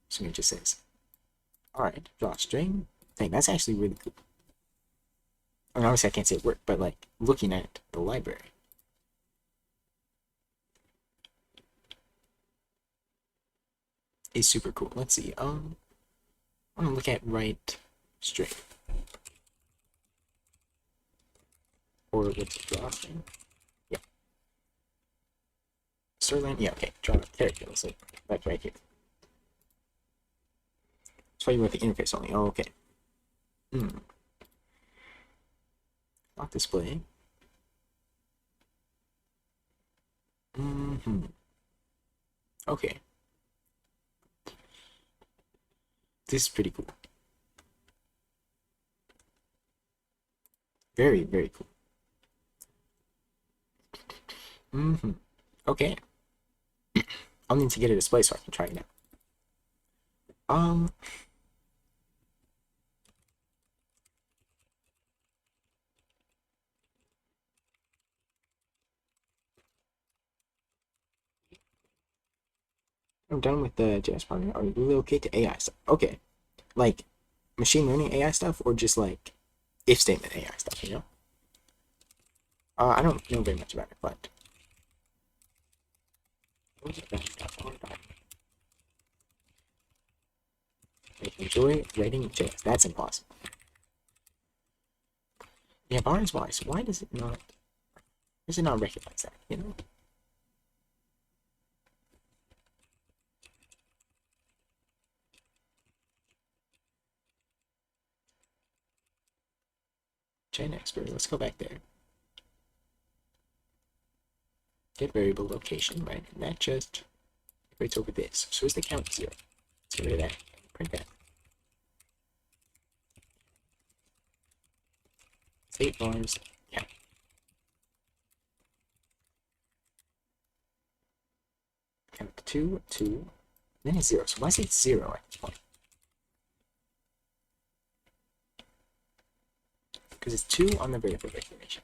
So it just says, alright, draw a string. Dang, that's actually really cool. I mean, obviously I can't say it worked, but like looking at the library. Is super cool. Let's see. I want to look at right string. Or what's draw string? Yeah. Sterling, yeah, okay. Draw a character. Let's see. That's right here. So you with the interface only. Oh, okay. Not display. Okay. This is pretty cool. Very, very cool. Okay. I'll need to get a display so I can try it out. I'm done with the JS part. Are we relocate to AI stuff? Okay. Like machine learning AI stuff or just like if statement AI stuff, you know? I don't know very much about it, but I enjoy writing JS. That's impossible. Yeah, Barnes Wise. Why does it not recognize that, you know? Chain expert. Let's go back there. Get variable location, right? And that just equates over this. So is the count 0? Let's get rid of that. Print that. State bars count. Count 2, 2, then it's 0. So why is it 0 at this point? Because it's 2 on the variable declaration.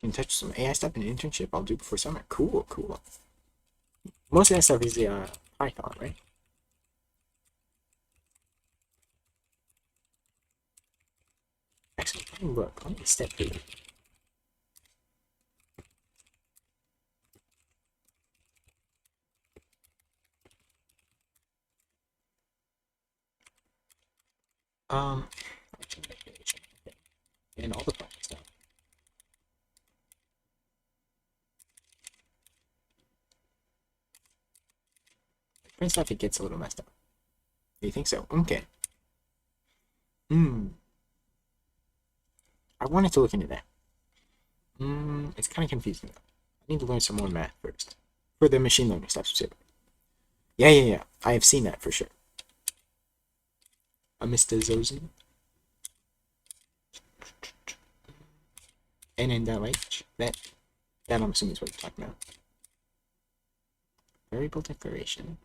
Can touch some AI stuff in an internship I'll do before summer. Cool, cool. Most of that stuff is Python, right? Actually, let me look. Let me step through. And all the Python stuff. Print stuff, it gets a little messed up. You think so? Okay. I wanted to look into that. It's kind of confusing though. I need to learn some more math first. For the machine learning stuff specifically. Yeah. I have seen that for sure. Mr. Zozin. NNLH. That I'm assuming is what you're talking about. Variable declaration.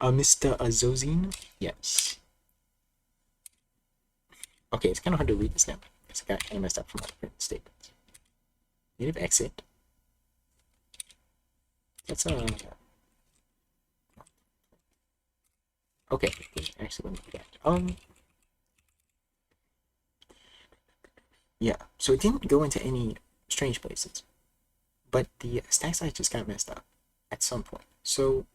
Mr. Azozin? Yes. Okay, it's kind of hard to read this now. Because I got kind of messed up from my print statements. Native exit. That's okay, actually, let me do that. Yeah, so it didn't go into any strange places. But the stack size just got messed up at some point. So,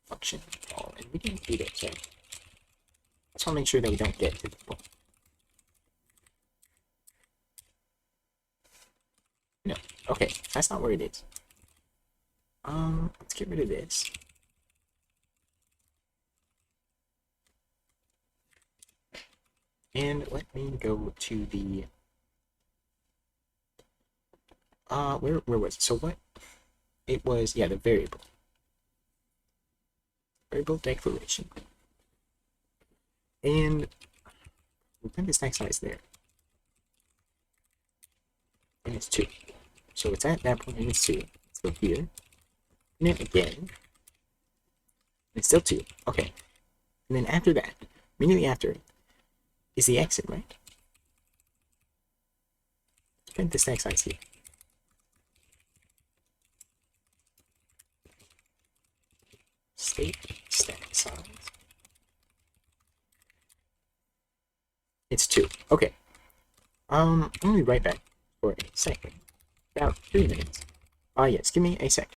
function call, and we didn't do that, so let's want to make sure that we don't get to the point. No, okay, that's not where it is. Let's get rid of this. And let me go to the where was it? So what? It was, yeah, the variable. Variable declaration. And we'll put the stack size there. And it's 2. So it's at that point and it's 2. Let's go here. And then again. It's still 2. Okay. And then after that, immediately after it, is the exit, right? Let's print the stack size here. State stack size. It's 2. Okay. I'm gonna be right back for a second. About 3 minutes. Yes, give me a sec.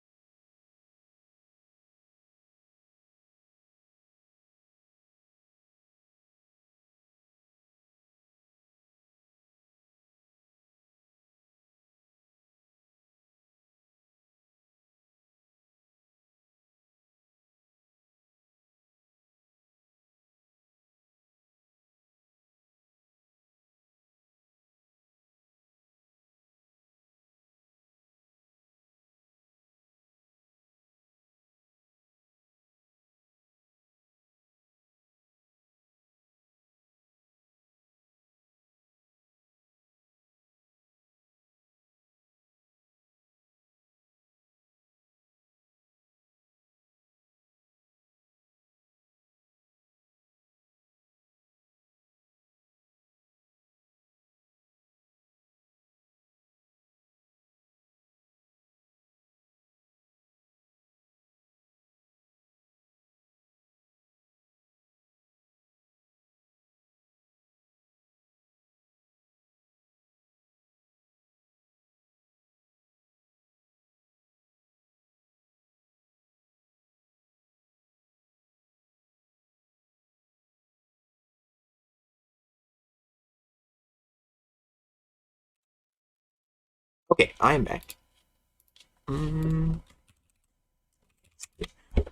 Okay, I am back.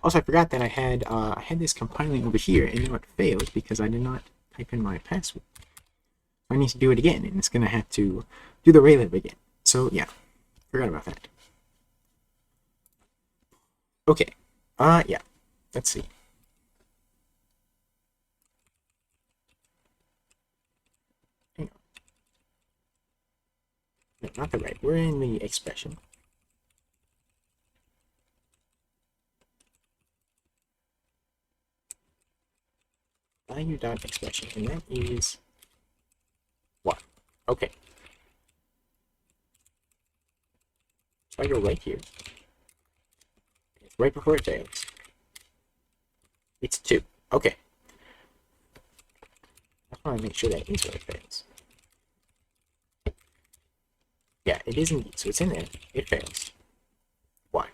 Also, I forgot that I had this compiling over here, and now it failed because I did not type in my password. I need to do it again, and it's gonna have to do the Raylib again. So yeah, forgot about that. Okay, yeah, let's see. Hang on. No, not the right. We're in the expression. Value.expression, and that is what? Okay. So I go right here. Right before it fails. It's 2. Okay. I want to make sure that is where it fails. Yeah, it is indeed. So it's in there. It fails. Why?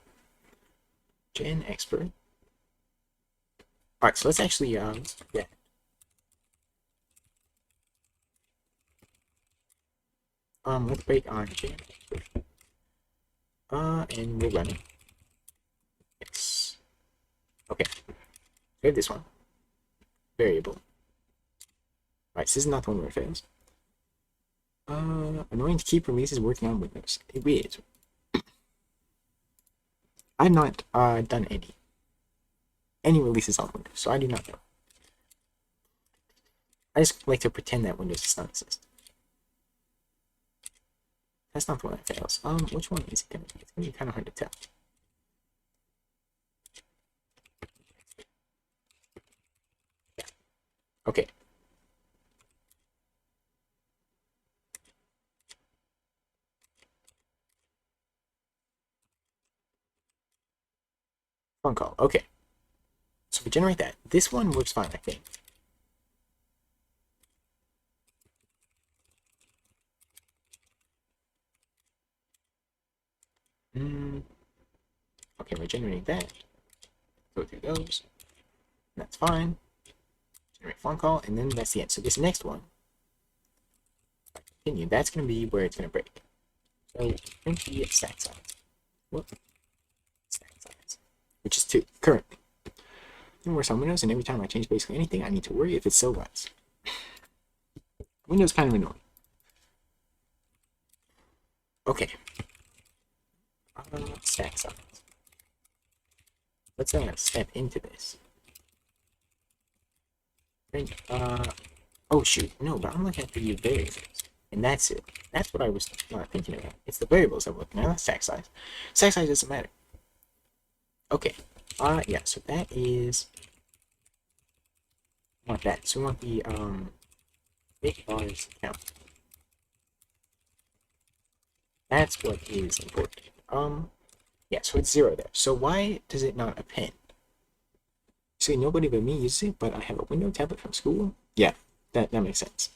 Gen expert. Alright, so let's actually yeah. Let's break on gen expert. And we'll run it. Yes. Okay. We have this one. Variable. Alright, so this is not the one where it fails. Annoying to keep releases working on Windows. It is. I've not done any releases on Windows, so I do not know. I just like to pretend that Windows does not exist. That's not the one that fails. Which one is it gonna be? It's gonna be kind of hard to tell. Yeah. Okay. Phone call. Okay. So we generate that. This one works fine, I think. Okay, we're generating that. Go through those. That's fine. Generate phone call, and then that's the end. So this next one, if I continue, that's going to be where it's going to break. So print the stack size. Whoop. Stack which is 2 currently. It works on Windows, and every time I change basically anything, I need to worry if it still runs. Windows kind of annoying. Okay. Stack size. Let's step into this. Oh shoot, no, but I'm looking at the variables. And that's it. That's what I was thinking about. It's the variables I'm looking at, not stack size. Stack size doesn't matter. Okay. Yeah, so that is... I want that. So we want the, big bars count. That's what is important. Yeah, so it's 0 there. So why does it not append? See, nobody but me uses it, but I have a window tablet from school. Yeah, that makes sense.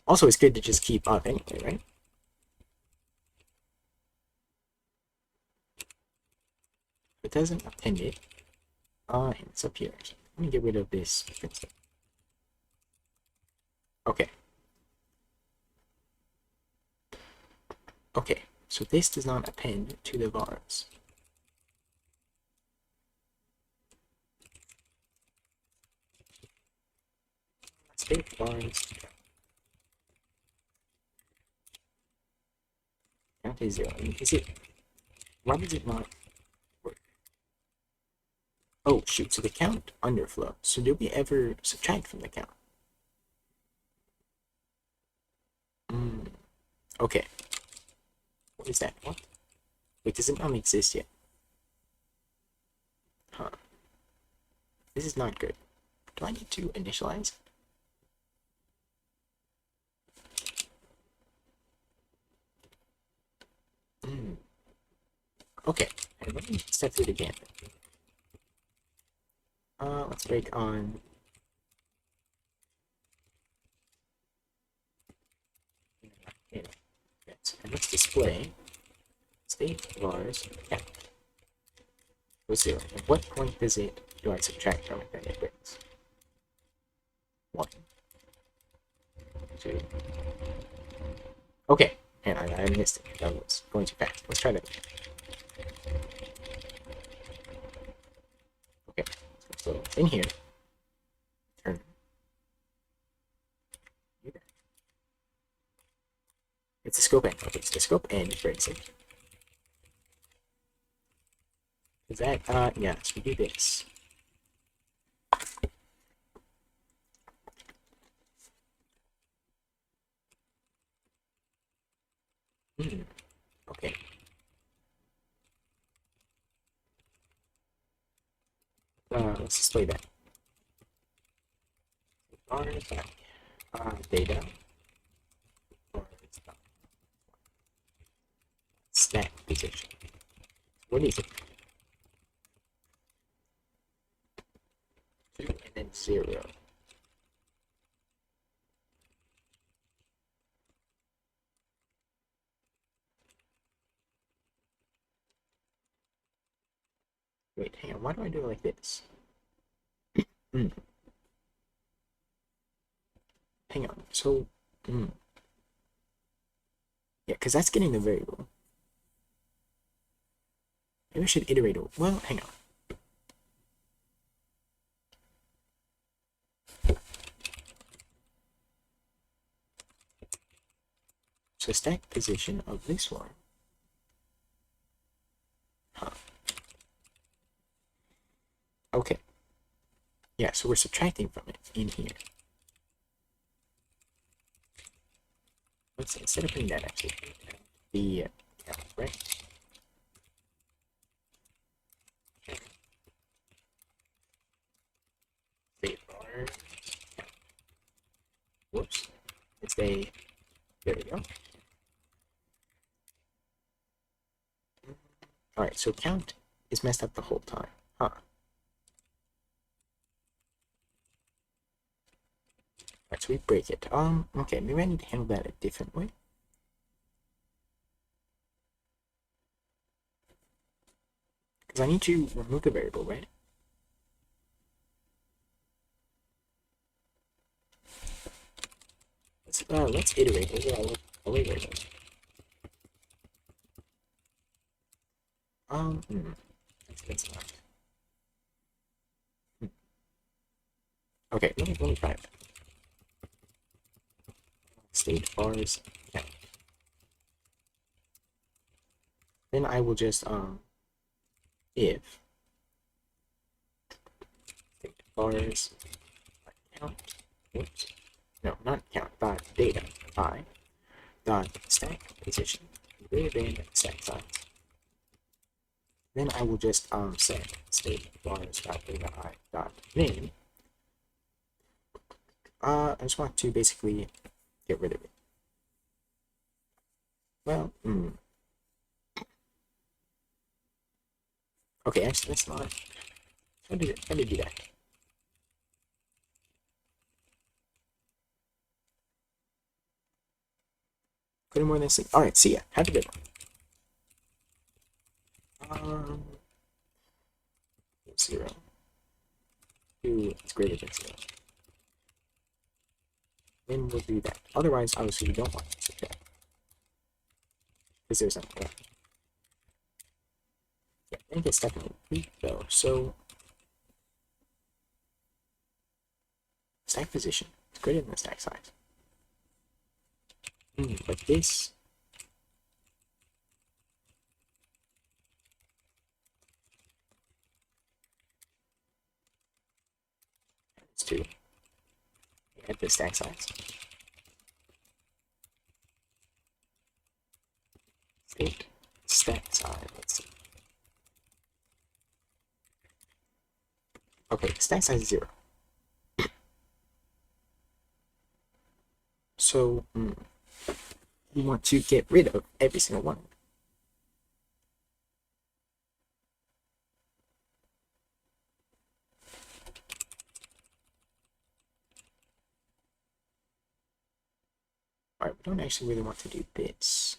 Also, it's good to just keep up anyway, right? If it doesn't append it, it's up here. So let me get rid of this. Okay. Okay, so this does not append to the vars. State vars. Count is 0. Is it? Why does it not work? Oh shoot! So the count underflow. So do we ever subtract from the count? Okay. What is that? What? Wait, does it not exist yet? Huh. This is not good. Do I need to initialize? Okay, and let me step through it again. Let's break on. And let's display state vars count. Was 0. At what point do I subtract from it that it breaks? 1, 2. Okay, and I missed it. That was going too fast. Let's try that. Okay, so in here, turn. It's the scope end. Okay, so the scope end breaks it. Is that, yeah, so we do this. Okay. Let's display that. Data. Stack position. What is it? 2 and then 0. Wait, hang on. Why do I do it like this? Hang on. So, yeah, because that's getting the variable. Maybe I should iterate it. Well, hang on. So stack position of this one. Huh. Okay. Yeah, so we're subtracting from it in here. Let's see, instead of putting that actually, the count, right? Save bar. Whoops. It's a. There we go. Alright, so count is messed up the whole time. Huh. Alright, so we break it. Okay, maybe I need to handle that a different way. Because I need to remove the variable, right? Let's iterate over all variables. That's not. Hmm. Okay, let me try it. State bars. Yeah. Then I will just if state bars count. Oops. No, not count. Dot data. I dot stack position greater than stack size. Then I will just set state bars dot data I dot name. I just want to basically get rid of it. Well, okay, actually that's not. How did do that? Couldn't more than six. All right, see ya. Have a good one. 0. 2 is greater than 0. Then we'll do that. Otherwise, obviously, we don't want to subtract. Because there's something wrong. Yeah, I think it's definitely weak, though. So, stack position is greater than the stack size. But this. It's 2. Add the stack size. State stack size. Let's see. Okay, stack size is 0. So, we want to get rid of every single one. Alright, we don't actually really want to do this.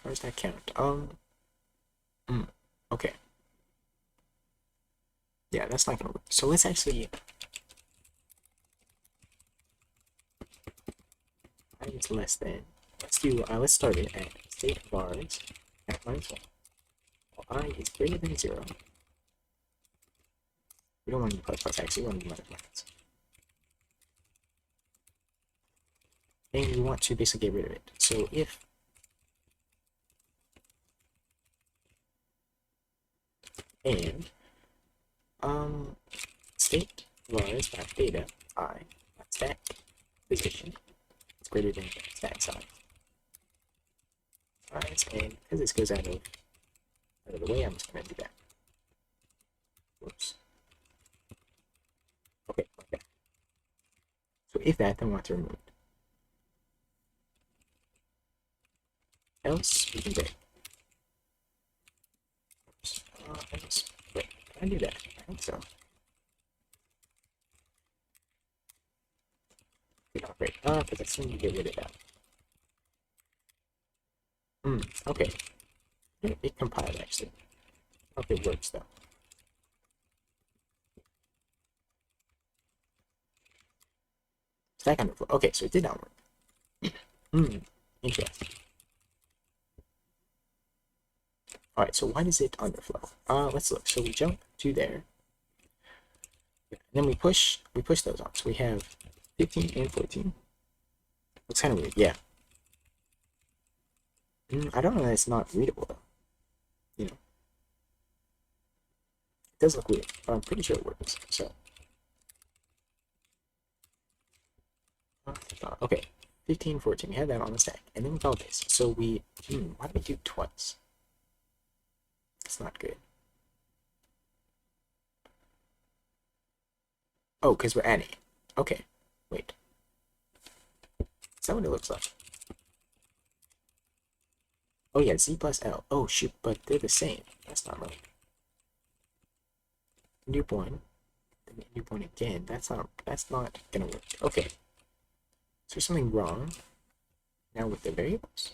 How does that count? Okay. Yeah, that's not gonna work. So let's actually I is less than. Let's start it at state bars at -1. Well, I is greater than 0. We don't want to do plus actually, we want to do minus. And we want to basically get rid of it. So if and state bars dot data I stack position is greater than stack size. Alright, and because this goes out of the way, I'm just gonna do that. Whoops. Okay, like that. So if that, then we want to remove it. Else we can break. Wait, can I do that? I think so. Not great. Because I seem to get rid of that. Okay. It compiled actually. I hope it works though. Stack underflow. Okay, so it did not work. Interesting. Alright, so why does it underflow? Let's look. So we jump to there. And then we push those on. So we have 15 and 14. Looks kind of weird, yeah. I don't know that it's not readable though. You know. It does look weird, but I'm pretty sure it works. So okay. 15, 14. We had that on the stack. And then we call this. So we why do we do twice? It's not good. Oh, because we're adding it. Okay. Wait. Is that what it looks like? Oh yeah, Z plus L. Oh shoot, but they're the same. That's not right. Newborn. Then newborn again. That's not gonna work. Okay. Is there something wrong now with the variables?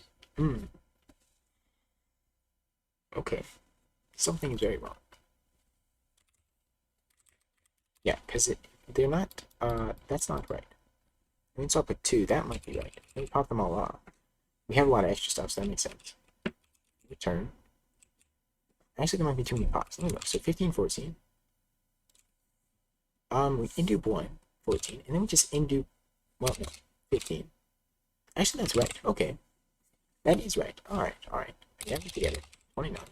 Okay. Something is very wrong. Yeah, because they're not that's not right. And then so I'll put 2. That might be right. Let me pop them all off. We have a lot of extra stuff, so that makes sense. Return. Actually, there might be too many pops. Let me look. So 15, 14. We indupe 1, 14. And then we just indupe, well, no, 15. Actually, that's right. Okay. That is right. Alright, alright. I have it together. 29.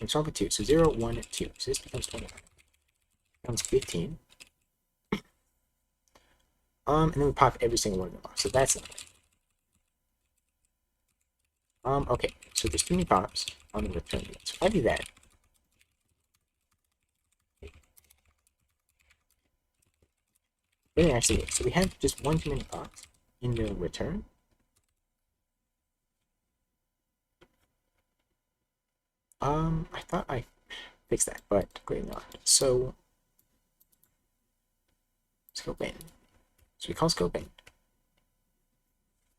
And so I'll put 2. So 0, 1, 2. So this becomes 29. Becomes 15. And then we pop every single one of them off. So that's it. Okay. So there's too many pops on the return unit. So if I do that, then it actually works. So we have just one too many pops in the return. I thought I fixed that, but clearly not. So scope in. So we call scope in.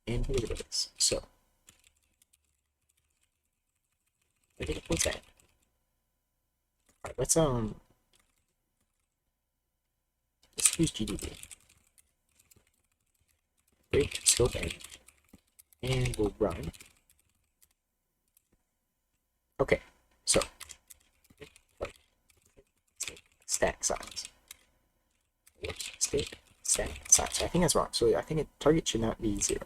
And we get rid of this. So what's that? Alright, let's use GDB. Break scope in. And we'll run. Okay, so stack size. State stack size. So I think that's wrong. So I think target should not be 0.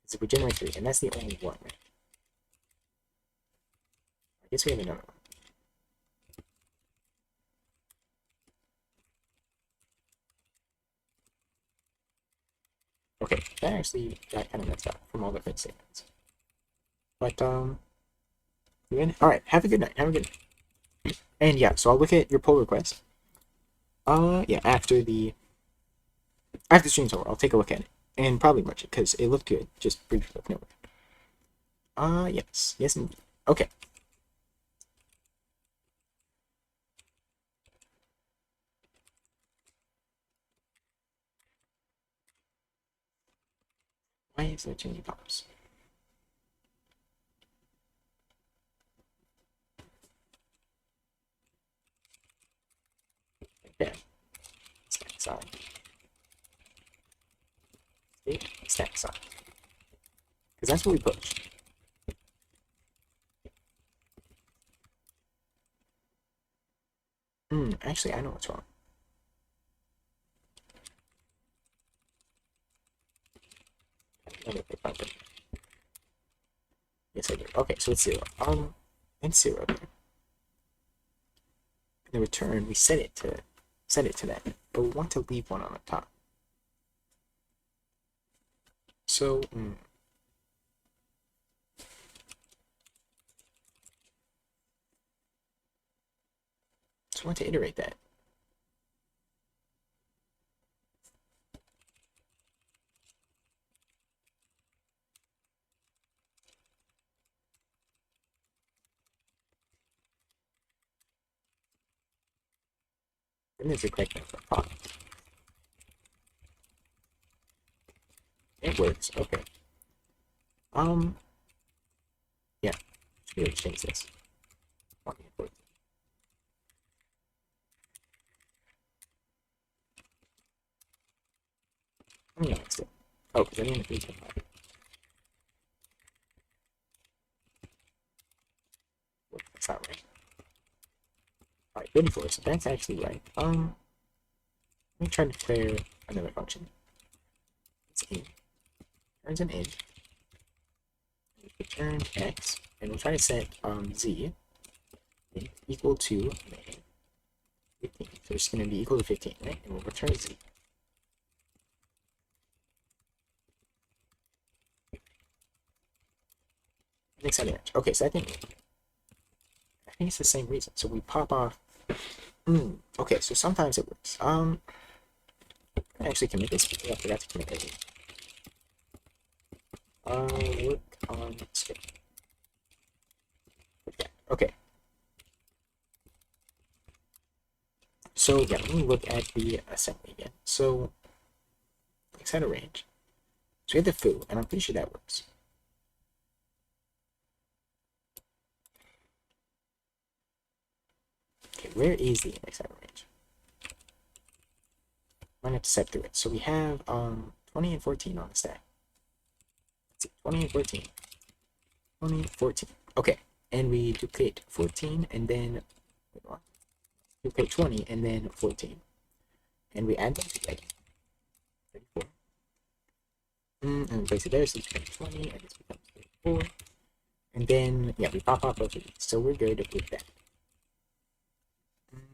Because if we generate 3, and that's the only one, right? I guess we have another one. Okay, that actually got kind of messed up from all the fit statements. But alright, have a good night. Have a good night. And yeah, so I'll look at your pull request. Yeah, after the stream's over, I'll take a look at it. And probably merge it, because it looked good. Just briefly look nowhere. Yes. Yes, indeed. Okay. Why is there too many pops? Yeah. Stack size. Stack size. Because that's what we pushed. Actually, I know what's wrong. Yes, I do. Okay, so it's 0. It's 0 there. In the return, we set it to that, but we want to leave one on the top. So, so I want to iterate that. Then there's a correct number of pops. It works. Okay. Yeah. Should be able to change this. Let me next it. Oh, because I need to be that's not right. Alright, good for us. That's actually right. Let me try to declare another function. It's int. Turns an int. Return x, and we'll try to set z equal to 15. So it's going to be equal to 15, right? And we'll return z. Next on edge. Okay, so I think it's the same reason. So we pop off. Okay, so sometimes it works. I actually commit this. I forgot to commit it. Work on skip. Okay. So yeah, let me look at the assembly again. So let's set a range. So we have the foo, and I'm pretty sure that works. Okay, where is the index out range? Might have to step through it. So we have 20 and 14 on the stack. Let's see, 20 and 14. 20, 14. Okay, and we duplicate 14 and then duplicate 20 and then 14. And we add them together. 34. And place it there, so it's 20, and this becomes 34. And then, yeah, we pop out both of these, so we're good with that.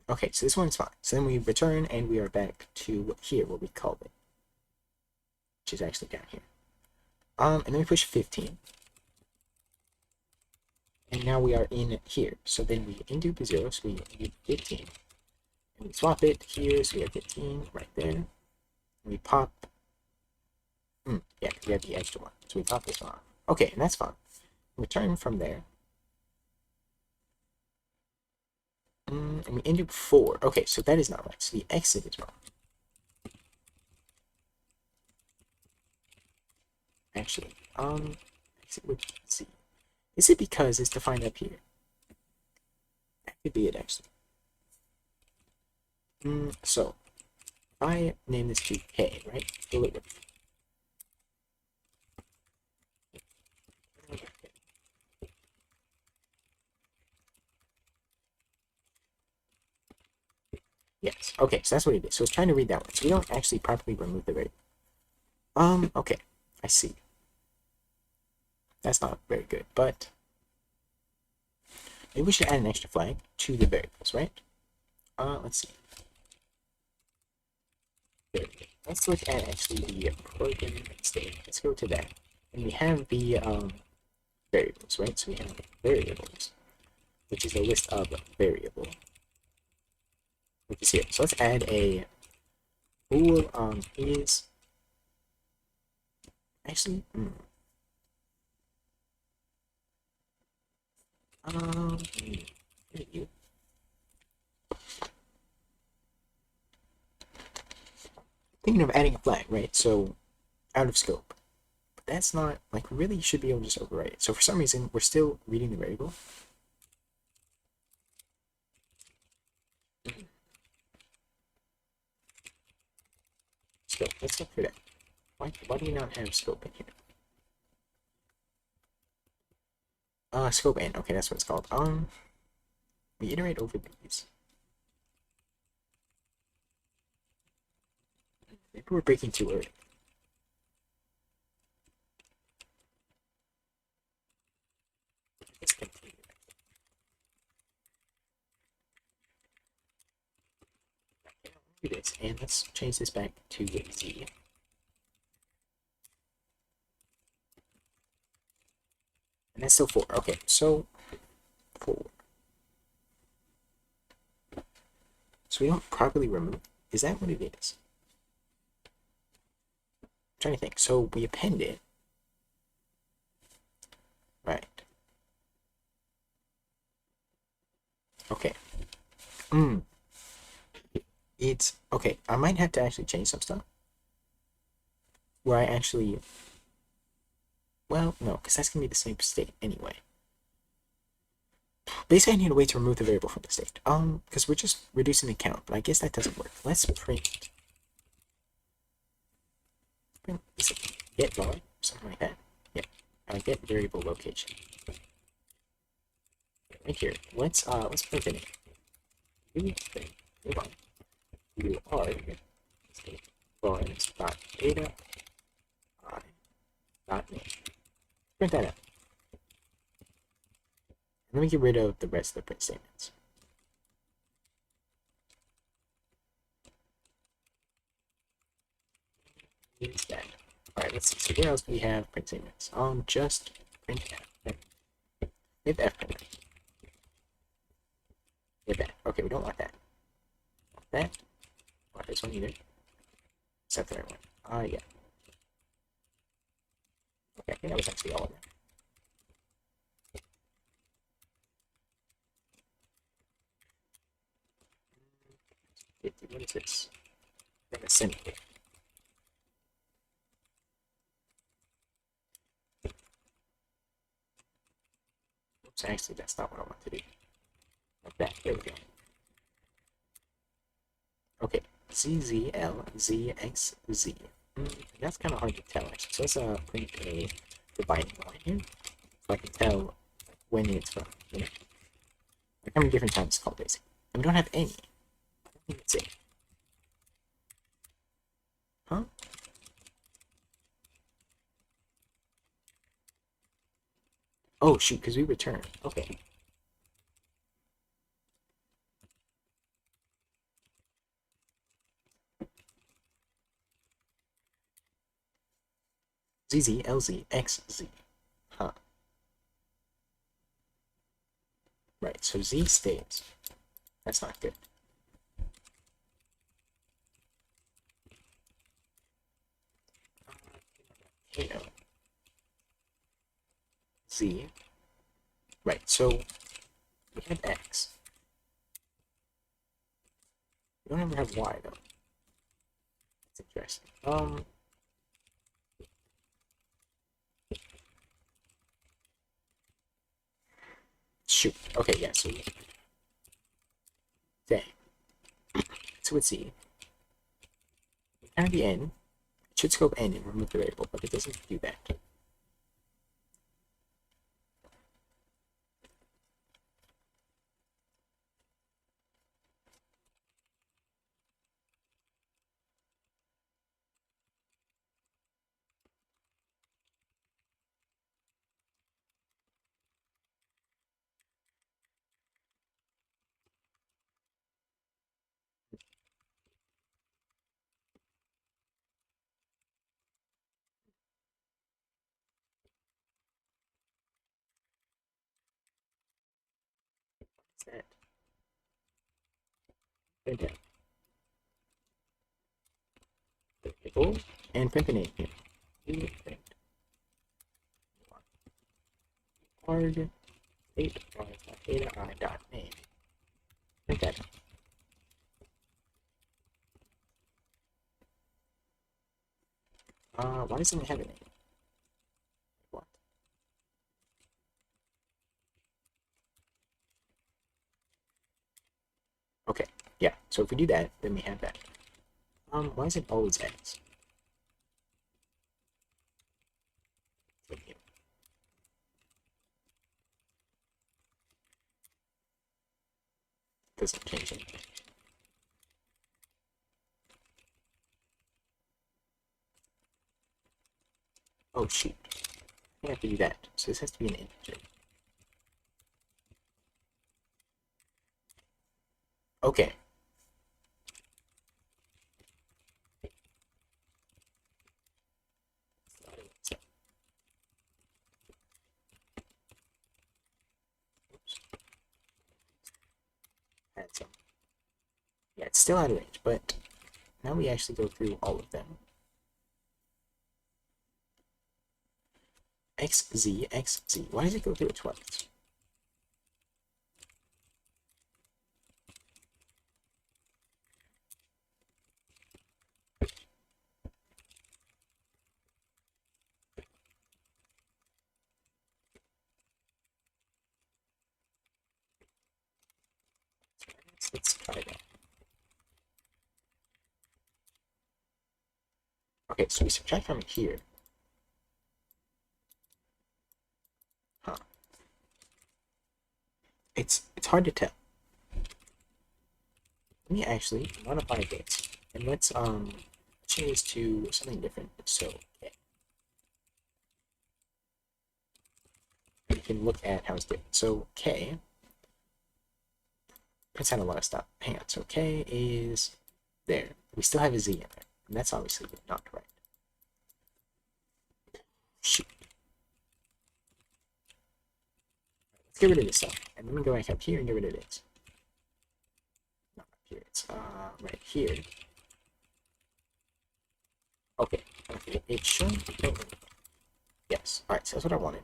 Okay, so this one's fine. So then we return, and we are back to here, where we called it, which is actually down here. And then we push 15. And now we are in here. So then we indupe 0, so we indupe 15. And we swap it here, so we have 15 right there. And we pop. Yeah, we have the extra one. So we pop this one. Okay, and that's fine. Return from there. And we indupe 4. Okay, so that is not right. So the exit is wrong. Actually, exit would, let's see. Is it because it's defined up here? That could be it, actually. So, if I name this to K, right? Deliver. Yes, okay, so that's what it is. So it's trying to read that one. So we don't actually properly remove the variable. Okay, I see. That's not very good, but maybe we should add an extra flag to the variables, right? Let's see. There we go. Let's look at actually the program state. Let's go to that. And we have the variables, right? So we have variables, which is a list of variable, which is here. So let's add a bool is actually you. Thinking of adding a flag, right? So out of scope. But that's not like we really should be able to just overwrite it. So for some reason we're still reading the variable. Scope. Let's look for that. Why do we not have scope in here? Scope in. Okay, that's what it's called. We iterate over these. Maybe we're breaking too early. Let's continue. Do this, and let's change this back to Z. And that's still 4. Okay, so 4. So we don't properly remove. Is that what it is? I'm trying to think. So we append it. Right. Okay. It's okay. I might have to actually change some stuff. Where I actually. Well, no, because that's gonna be the same state anyway. Basically, I need a way to remove the variable from the state. Because we're just reducing the count, but I guess that doesn't work. Let's print. Is it get var? Something like that. Yeah. Get variable location. Right here. Let's print it. Hold on. You are state bars dot data I dot name. Print that out. Let me get rid of the rest of the print statements. Is that. Alright, let's see. So where else do we have print statements? Just print F. If F print. With that. Okay, we don't want that. Want that. Want this one either. Except the right one. Yeah. Okay, I think that was actually all of them. What is this? Then a semicolon. Oops, actually, that's not what I want to do. Like that. There we go. Okay, ZZLZXZ. That's kind of hard to tell, actually. So let's print a dividing line here, so I can tell when it's from, you know? Like how many different times it's called basic. And we don't have any. Let's see. Huh? Oh, shoot, because we return. Okay. ZZLZXZ. Huh. Right, so Z stays. That's not good. Kano. Z. Right, so we have X. We don't ever have Y though. That's interesting. Shoot. Okay, yeah, so dang. So let's see. Kind of the N. It should scope N and remove the variable, but it doesn't do that. What's that? Okay. Variable and print the name here. Print arg 8 theta I dot name. Print that. Why doesn't it have a name? What? Okay, yeah, so if we do that, then we have that. Why is it always X? Doesn't change anything. Oh shoot. I have to do that. So this has to be an integer. Okay. Add some. Yeah, it's still out of range, but now we actually go through all of them. XZ, XZ. Why does it go through it twice? Let's try that. Okay, so we subtract from here. Huh. It's hard to tell. Let me actually modify this, and let's change to something different. So okay. We can look at how it's different. So K prints out a lot of stuff. Hang on. So K is there. We still have a Z in there, and that's obviously not right. Shoot. Let's get rid of this stuff, and let me go back up here and get rid of this. Not up here. It's right here. Okay. Okay. It should. Yes. All right. So that's what I wanted.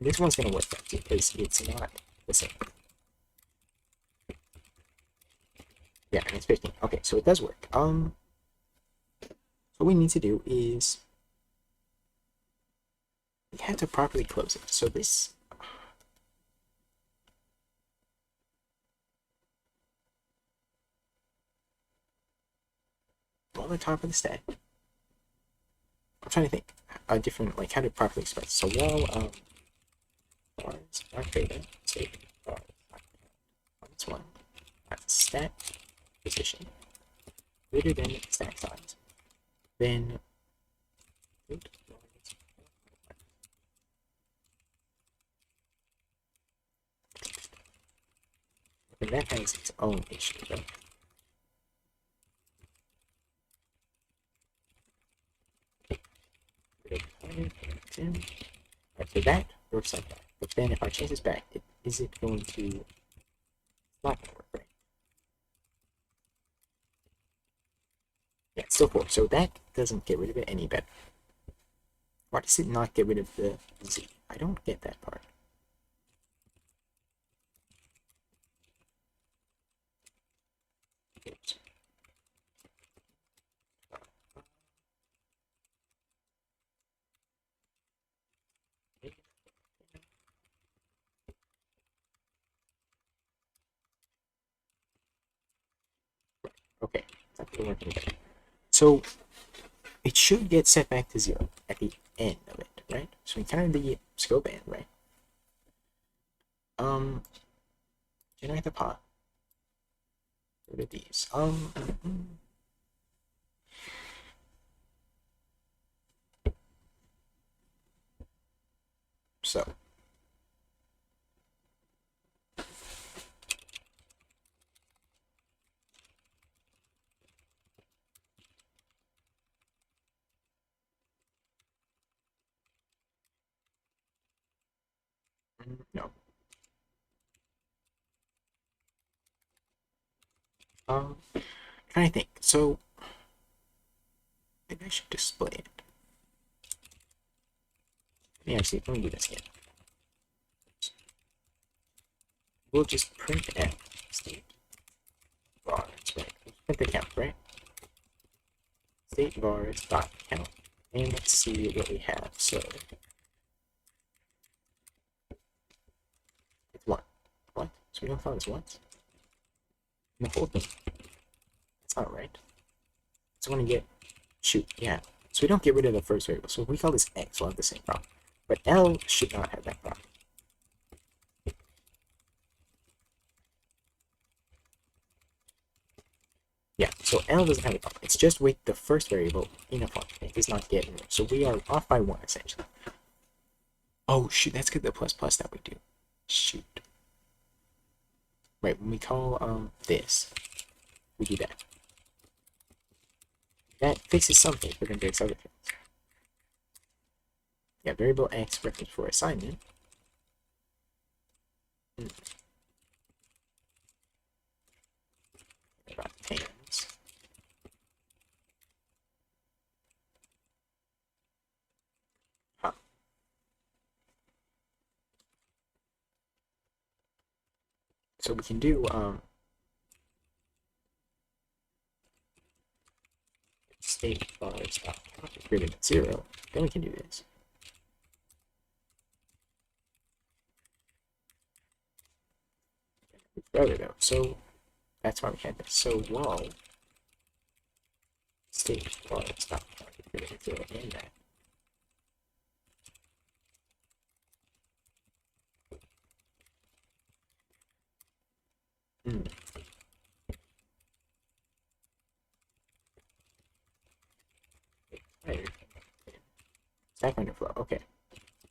This one's gonna work out because it's not the same. Yeah, and it's 15. Okay, so it does work. So what we need to do is we have to properly close it. So this the top of the stack. I'm trying to think a different, like, how to properly express. So wall bars not greater, state bars minus one at stack position greater than stack size. Then that has its own issue, right? Right, so that works like that. But then if I change this back, is it going to not gonna work, right? Yeah, it's still 4. So that doesn't get rid of it any better. Why does it not get rid of the Z? I don't get that part. Oops. Okay, that's working better. So it should get set back to 0 at the end of it, right? So we enter the scope end, right? Generate the pot. What are these? So no. Trying to think. So maybe I should display it. Yeah, actually, let me do this again. We'll just print f state vars, right? Print the count, right? State vars dot count, and let's see what we have. So it's 1. What? So we don't call this once. And the whole thing. That's not right. So when we get shoot, yeah. So we don't get rid of the first variable. So if we call this x, we'll have the same problem. But L should not have that problem. Yeah, so L doesn't have a problem. It's just with the first variable in a function. It does not get in there. So we are off by 1, essentially. Oh, shoot, that's good, the plus plus that we do. Shoot. Right, when we call this, we do that. That fixes something, but then breaks other things. Yeah, variable x reference for assignment. About tens. Huh. So we can do state bars greater than 0. Then we can do this. Further though, so that's why we had this. So wall state bars greater than 0 and that. Right. Stack underflow. Okay.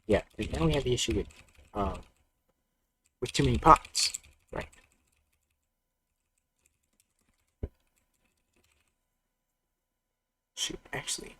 Yeah. Now we have the issue with too many pots. Right. Shoot. Actually.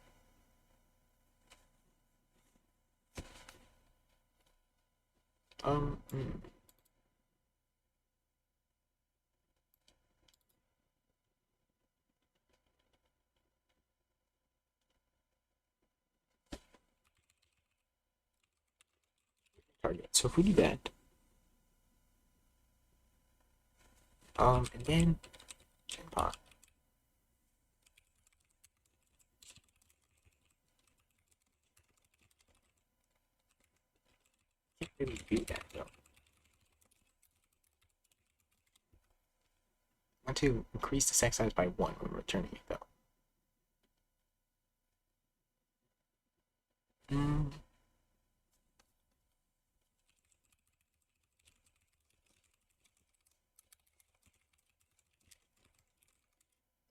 Target. So if we do that, and then gen pot. Can't really do that though. I want to increase the stack size by 1 when returning it though. Mm.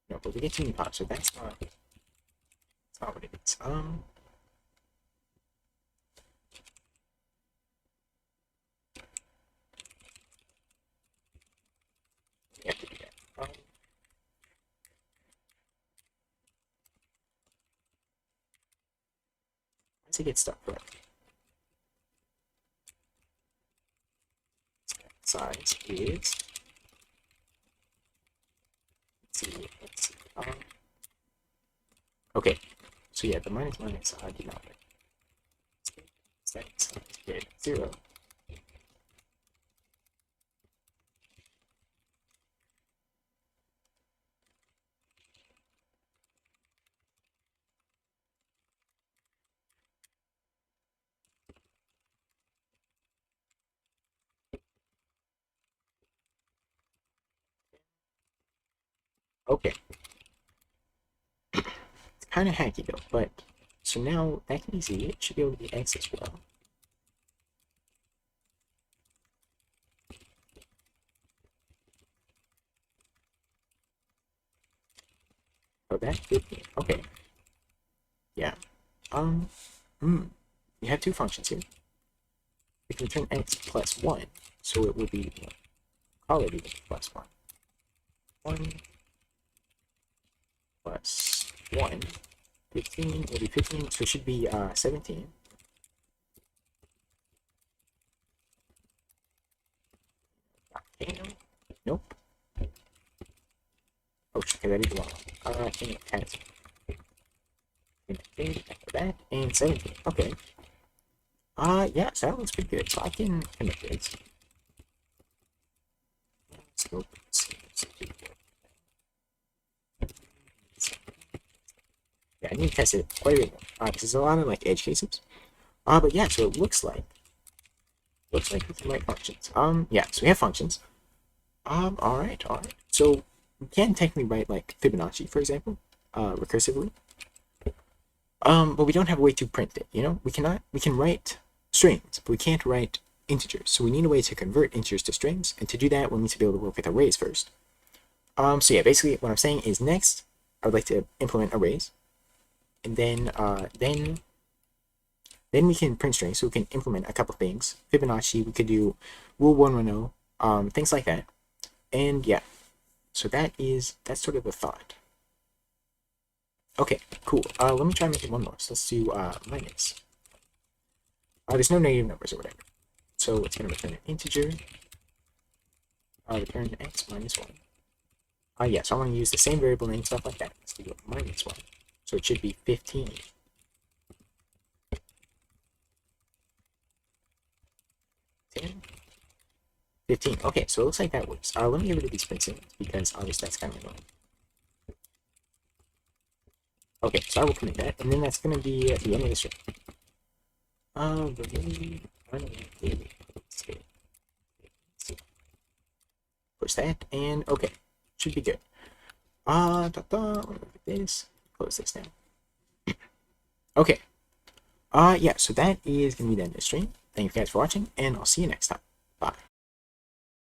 No, but we get teeny pop, so that's not what it is. We have to do that. Once it gets stuck, right? Size is. Let's see. Okay, so yeah, the minus I do not like. Static size greater than 0. Okay. It's kind of hacky though, but so now that can be Z. It should be able to be X as well. Oh, that 15. Okay. Yeah. Um. We have two functions here. We can return X plus 1, so it would be call it even plus 1. 1 plus 1. 15 will be 15, so it should be 17. Nope. Oh, okay, that is wrong. After that, and 17. Okay. Yeah, so that looks pretty good. So I can commit this. Let's go see. Yeah, I need to test it quite a bit more. Because there's a lot of like edge cases. But yeah, so it looks like we can write functions. Yeah, so we have functions. Alright. So we can technically write like Fibonacci, for example, recursively. But we don't have a way to print it, you know? We can write strings, but we can't write integers. So we need a way to convert integers to strings, and to do that, we'll need to be able to work with arrays first. So yeah, basically what I'm saying is next, I would like to implement arrays, and then we can print strings, so we can implement a couple things. Fibonacci, we could do rule 110, things like that. And yeah, so that's sort of the thought. Okay, cool. Let me try making one more. So let's do minus. There's no negative numbers or whatever. So it's going to return an integer. Return x minus 1. Yeah, so I want to use the same variable name, stuff like that. Let's do minus 1. So it should be 15. 10. 15. Okay, so it looks like that works. Let me get rid of these print statements because obviously that's kind of annoying. Okay, so I will commit that, and then that's going to be at the end of the string. Push that, and okay, should be good. Look at this. Close this down. Okay. Yeah, so that is going to be the end of the stream. Thank you guys for watching, and I'll see you next time.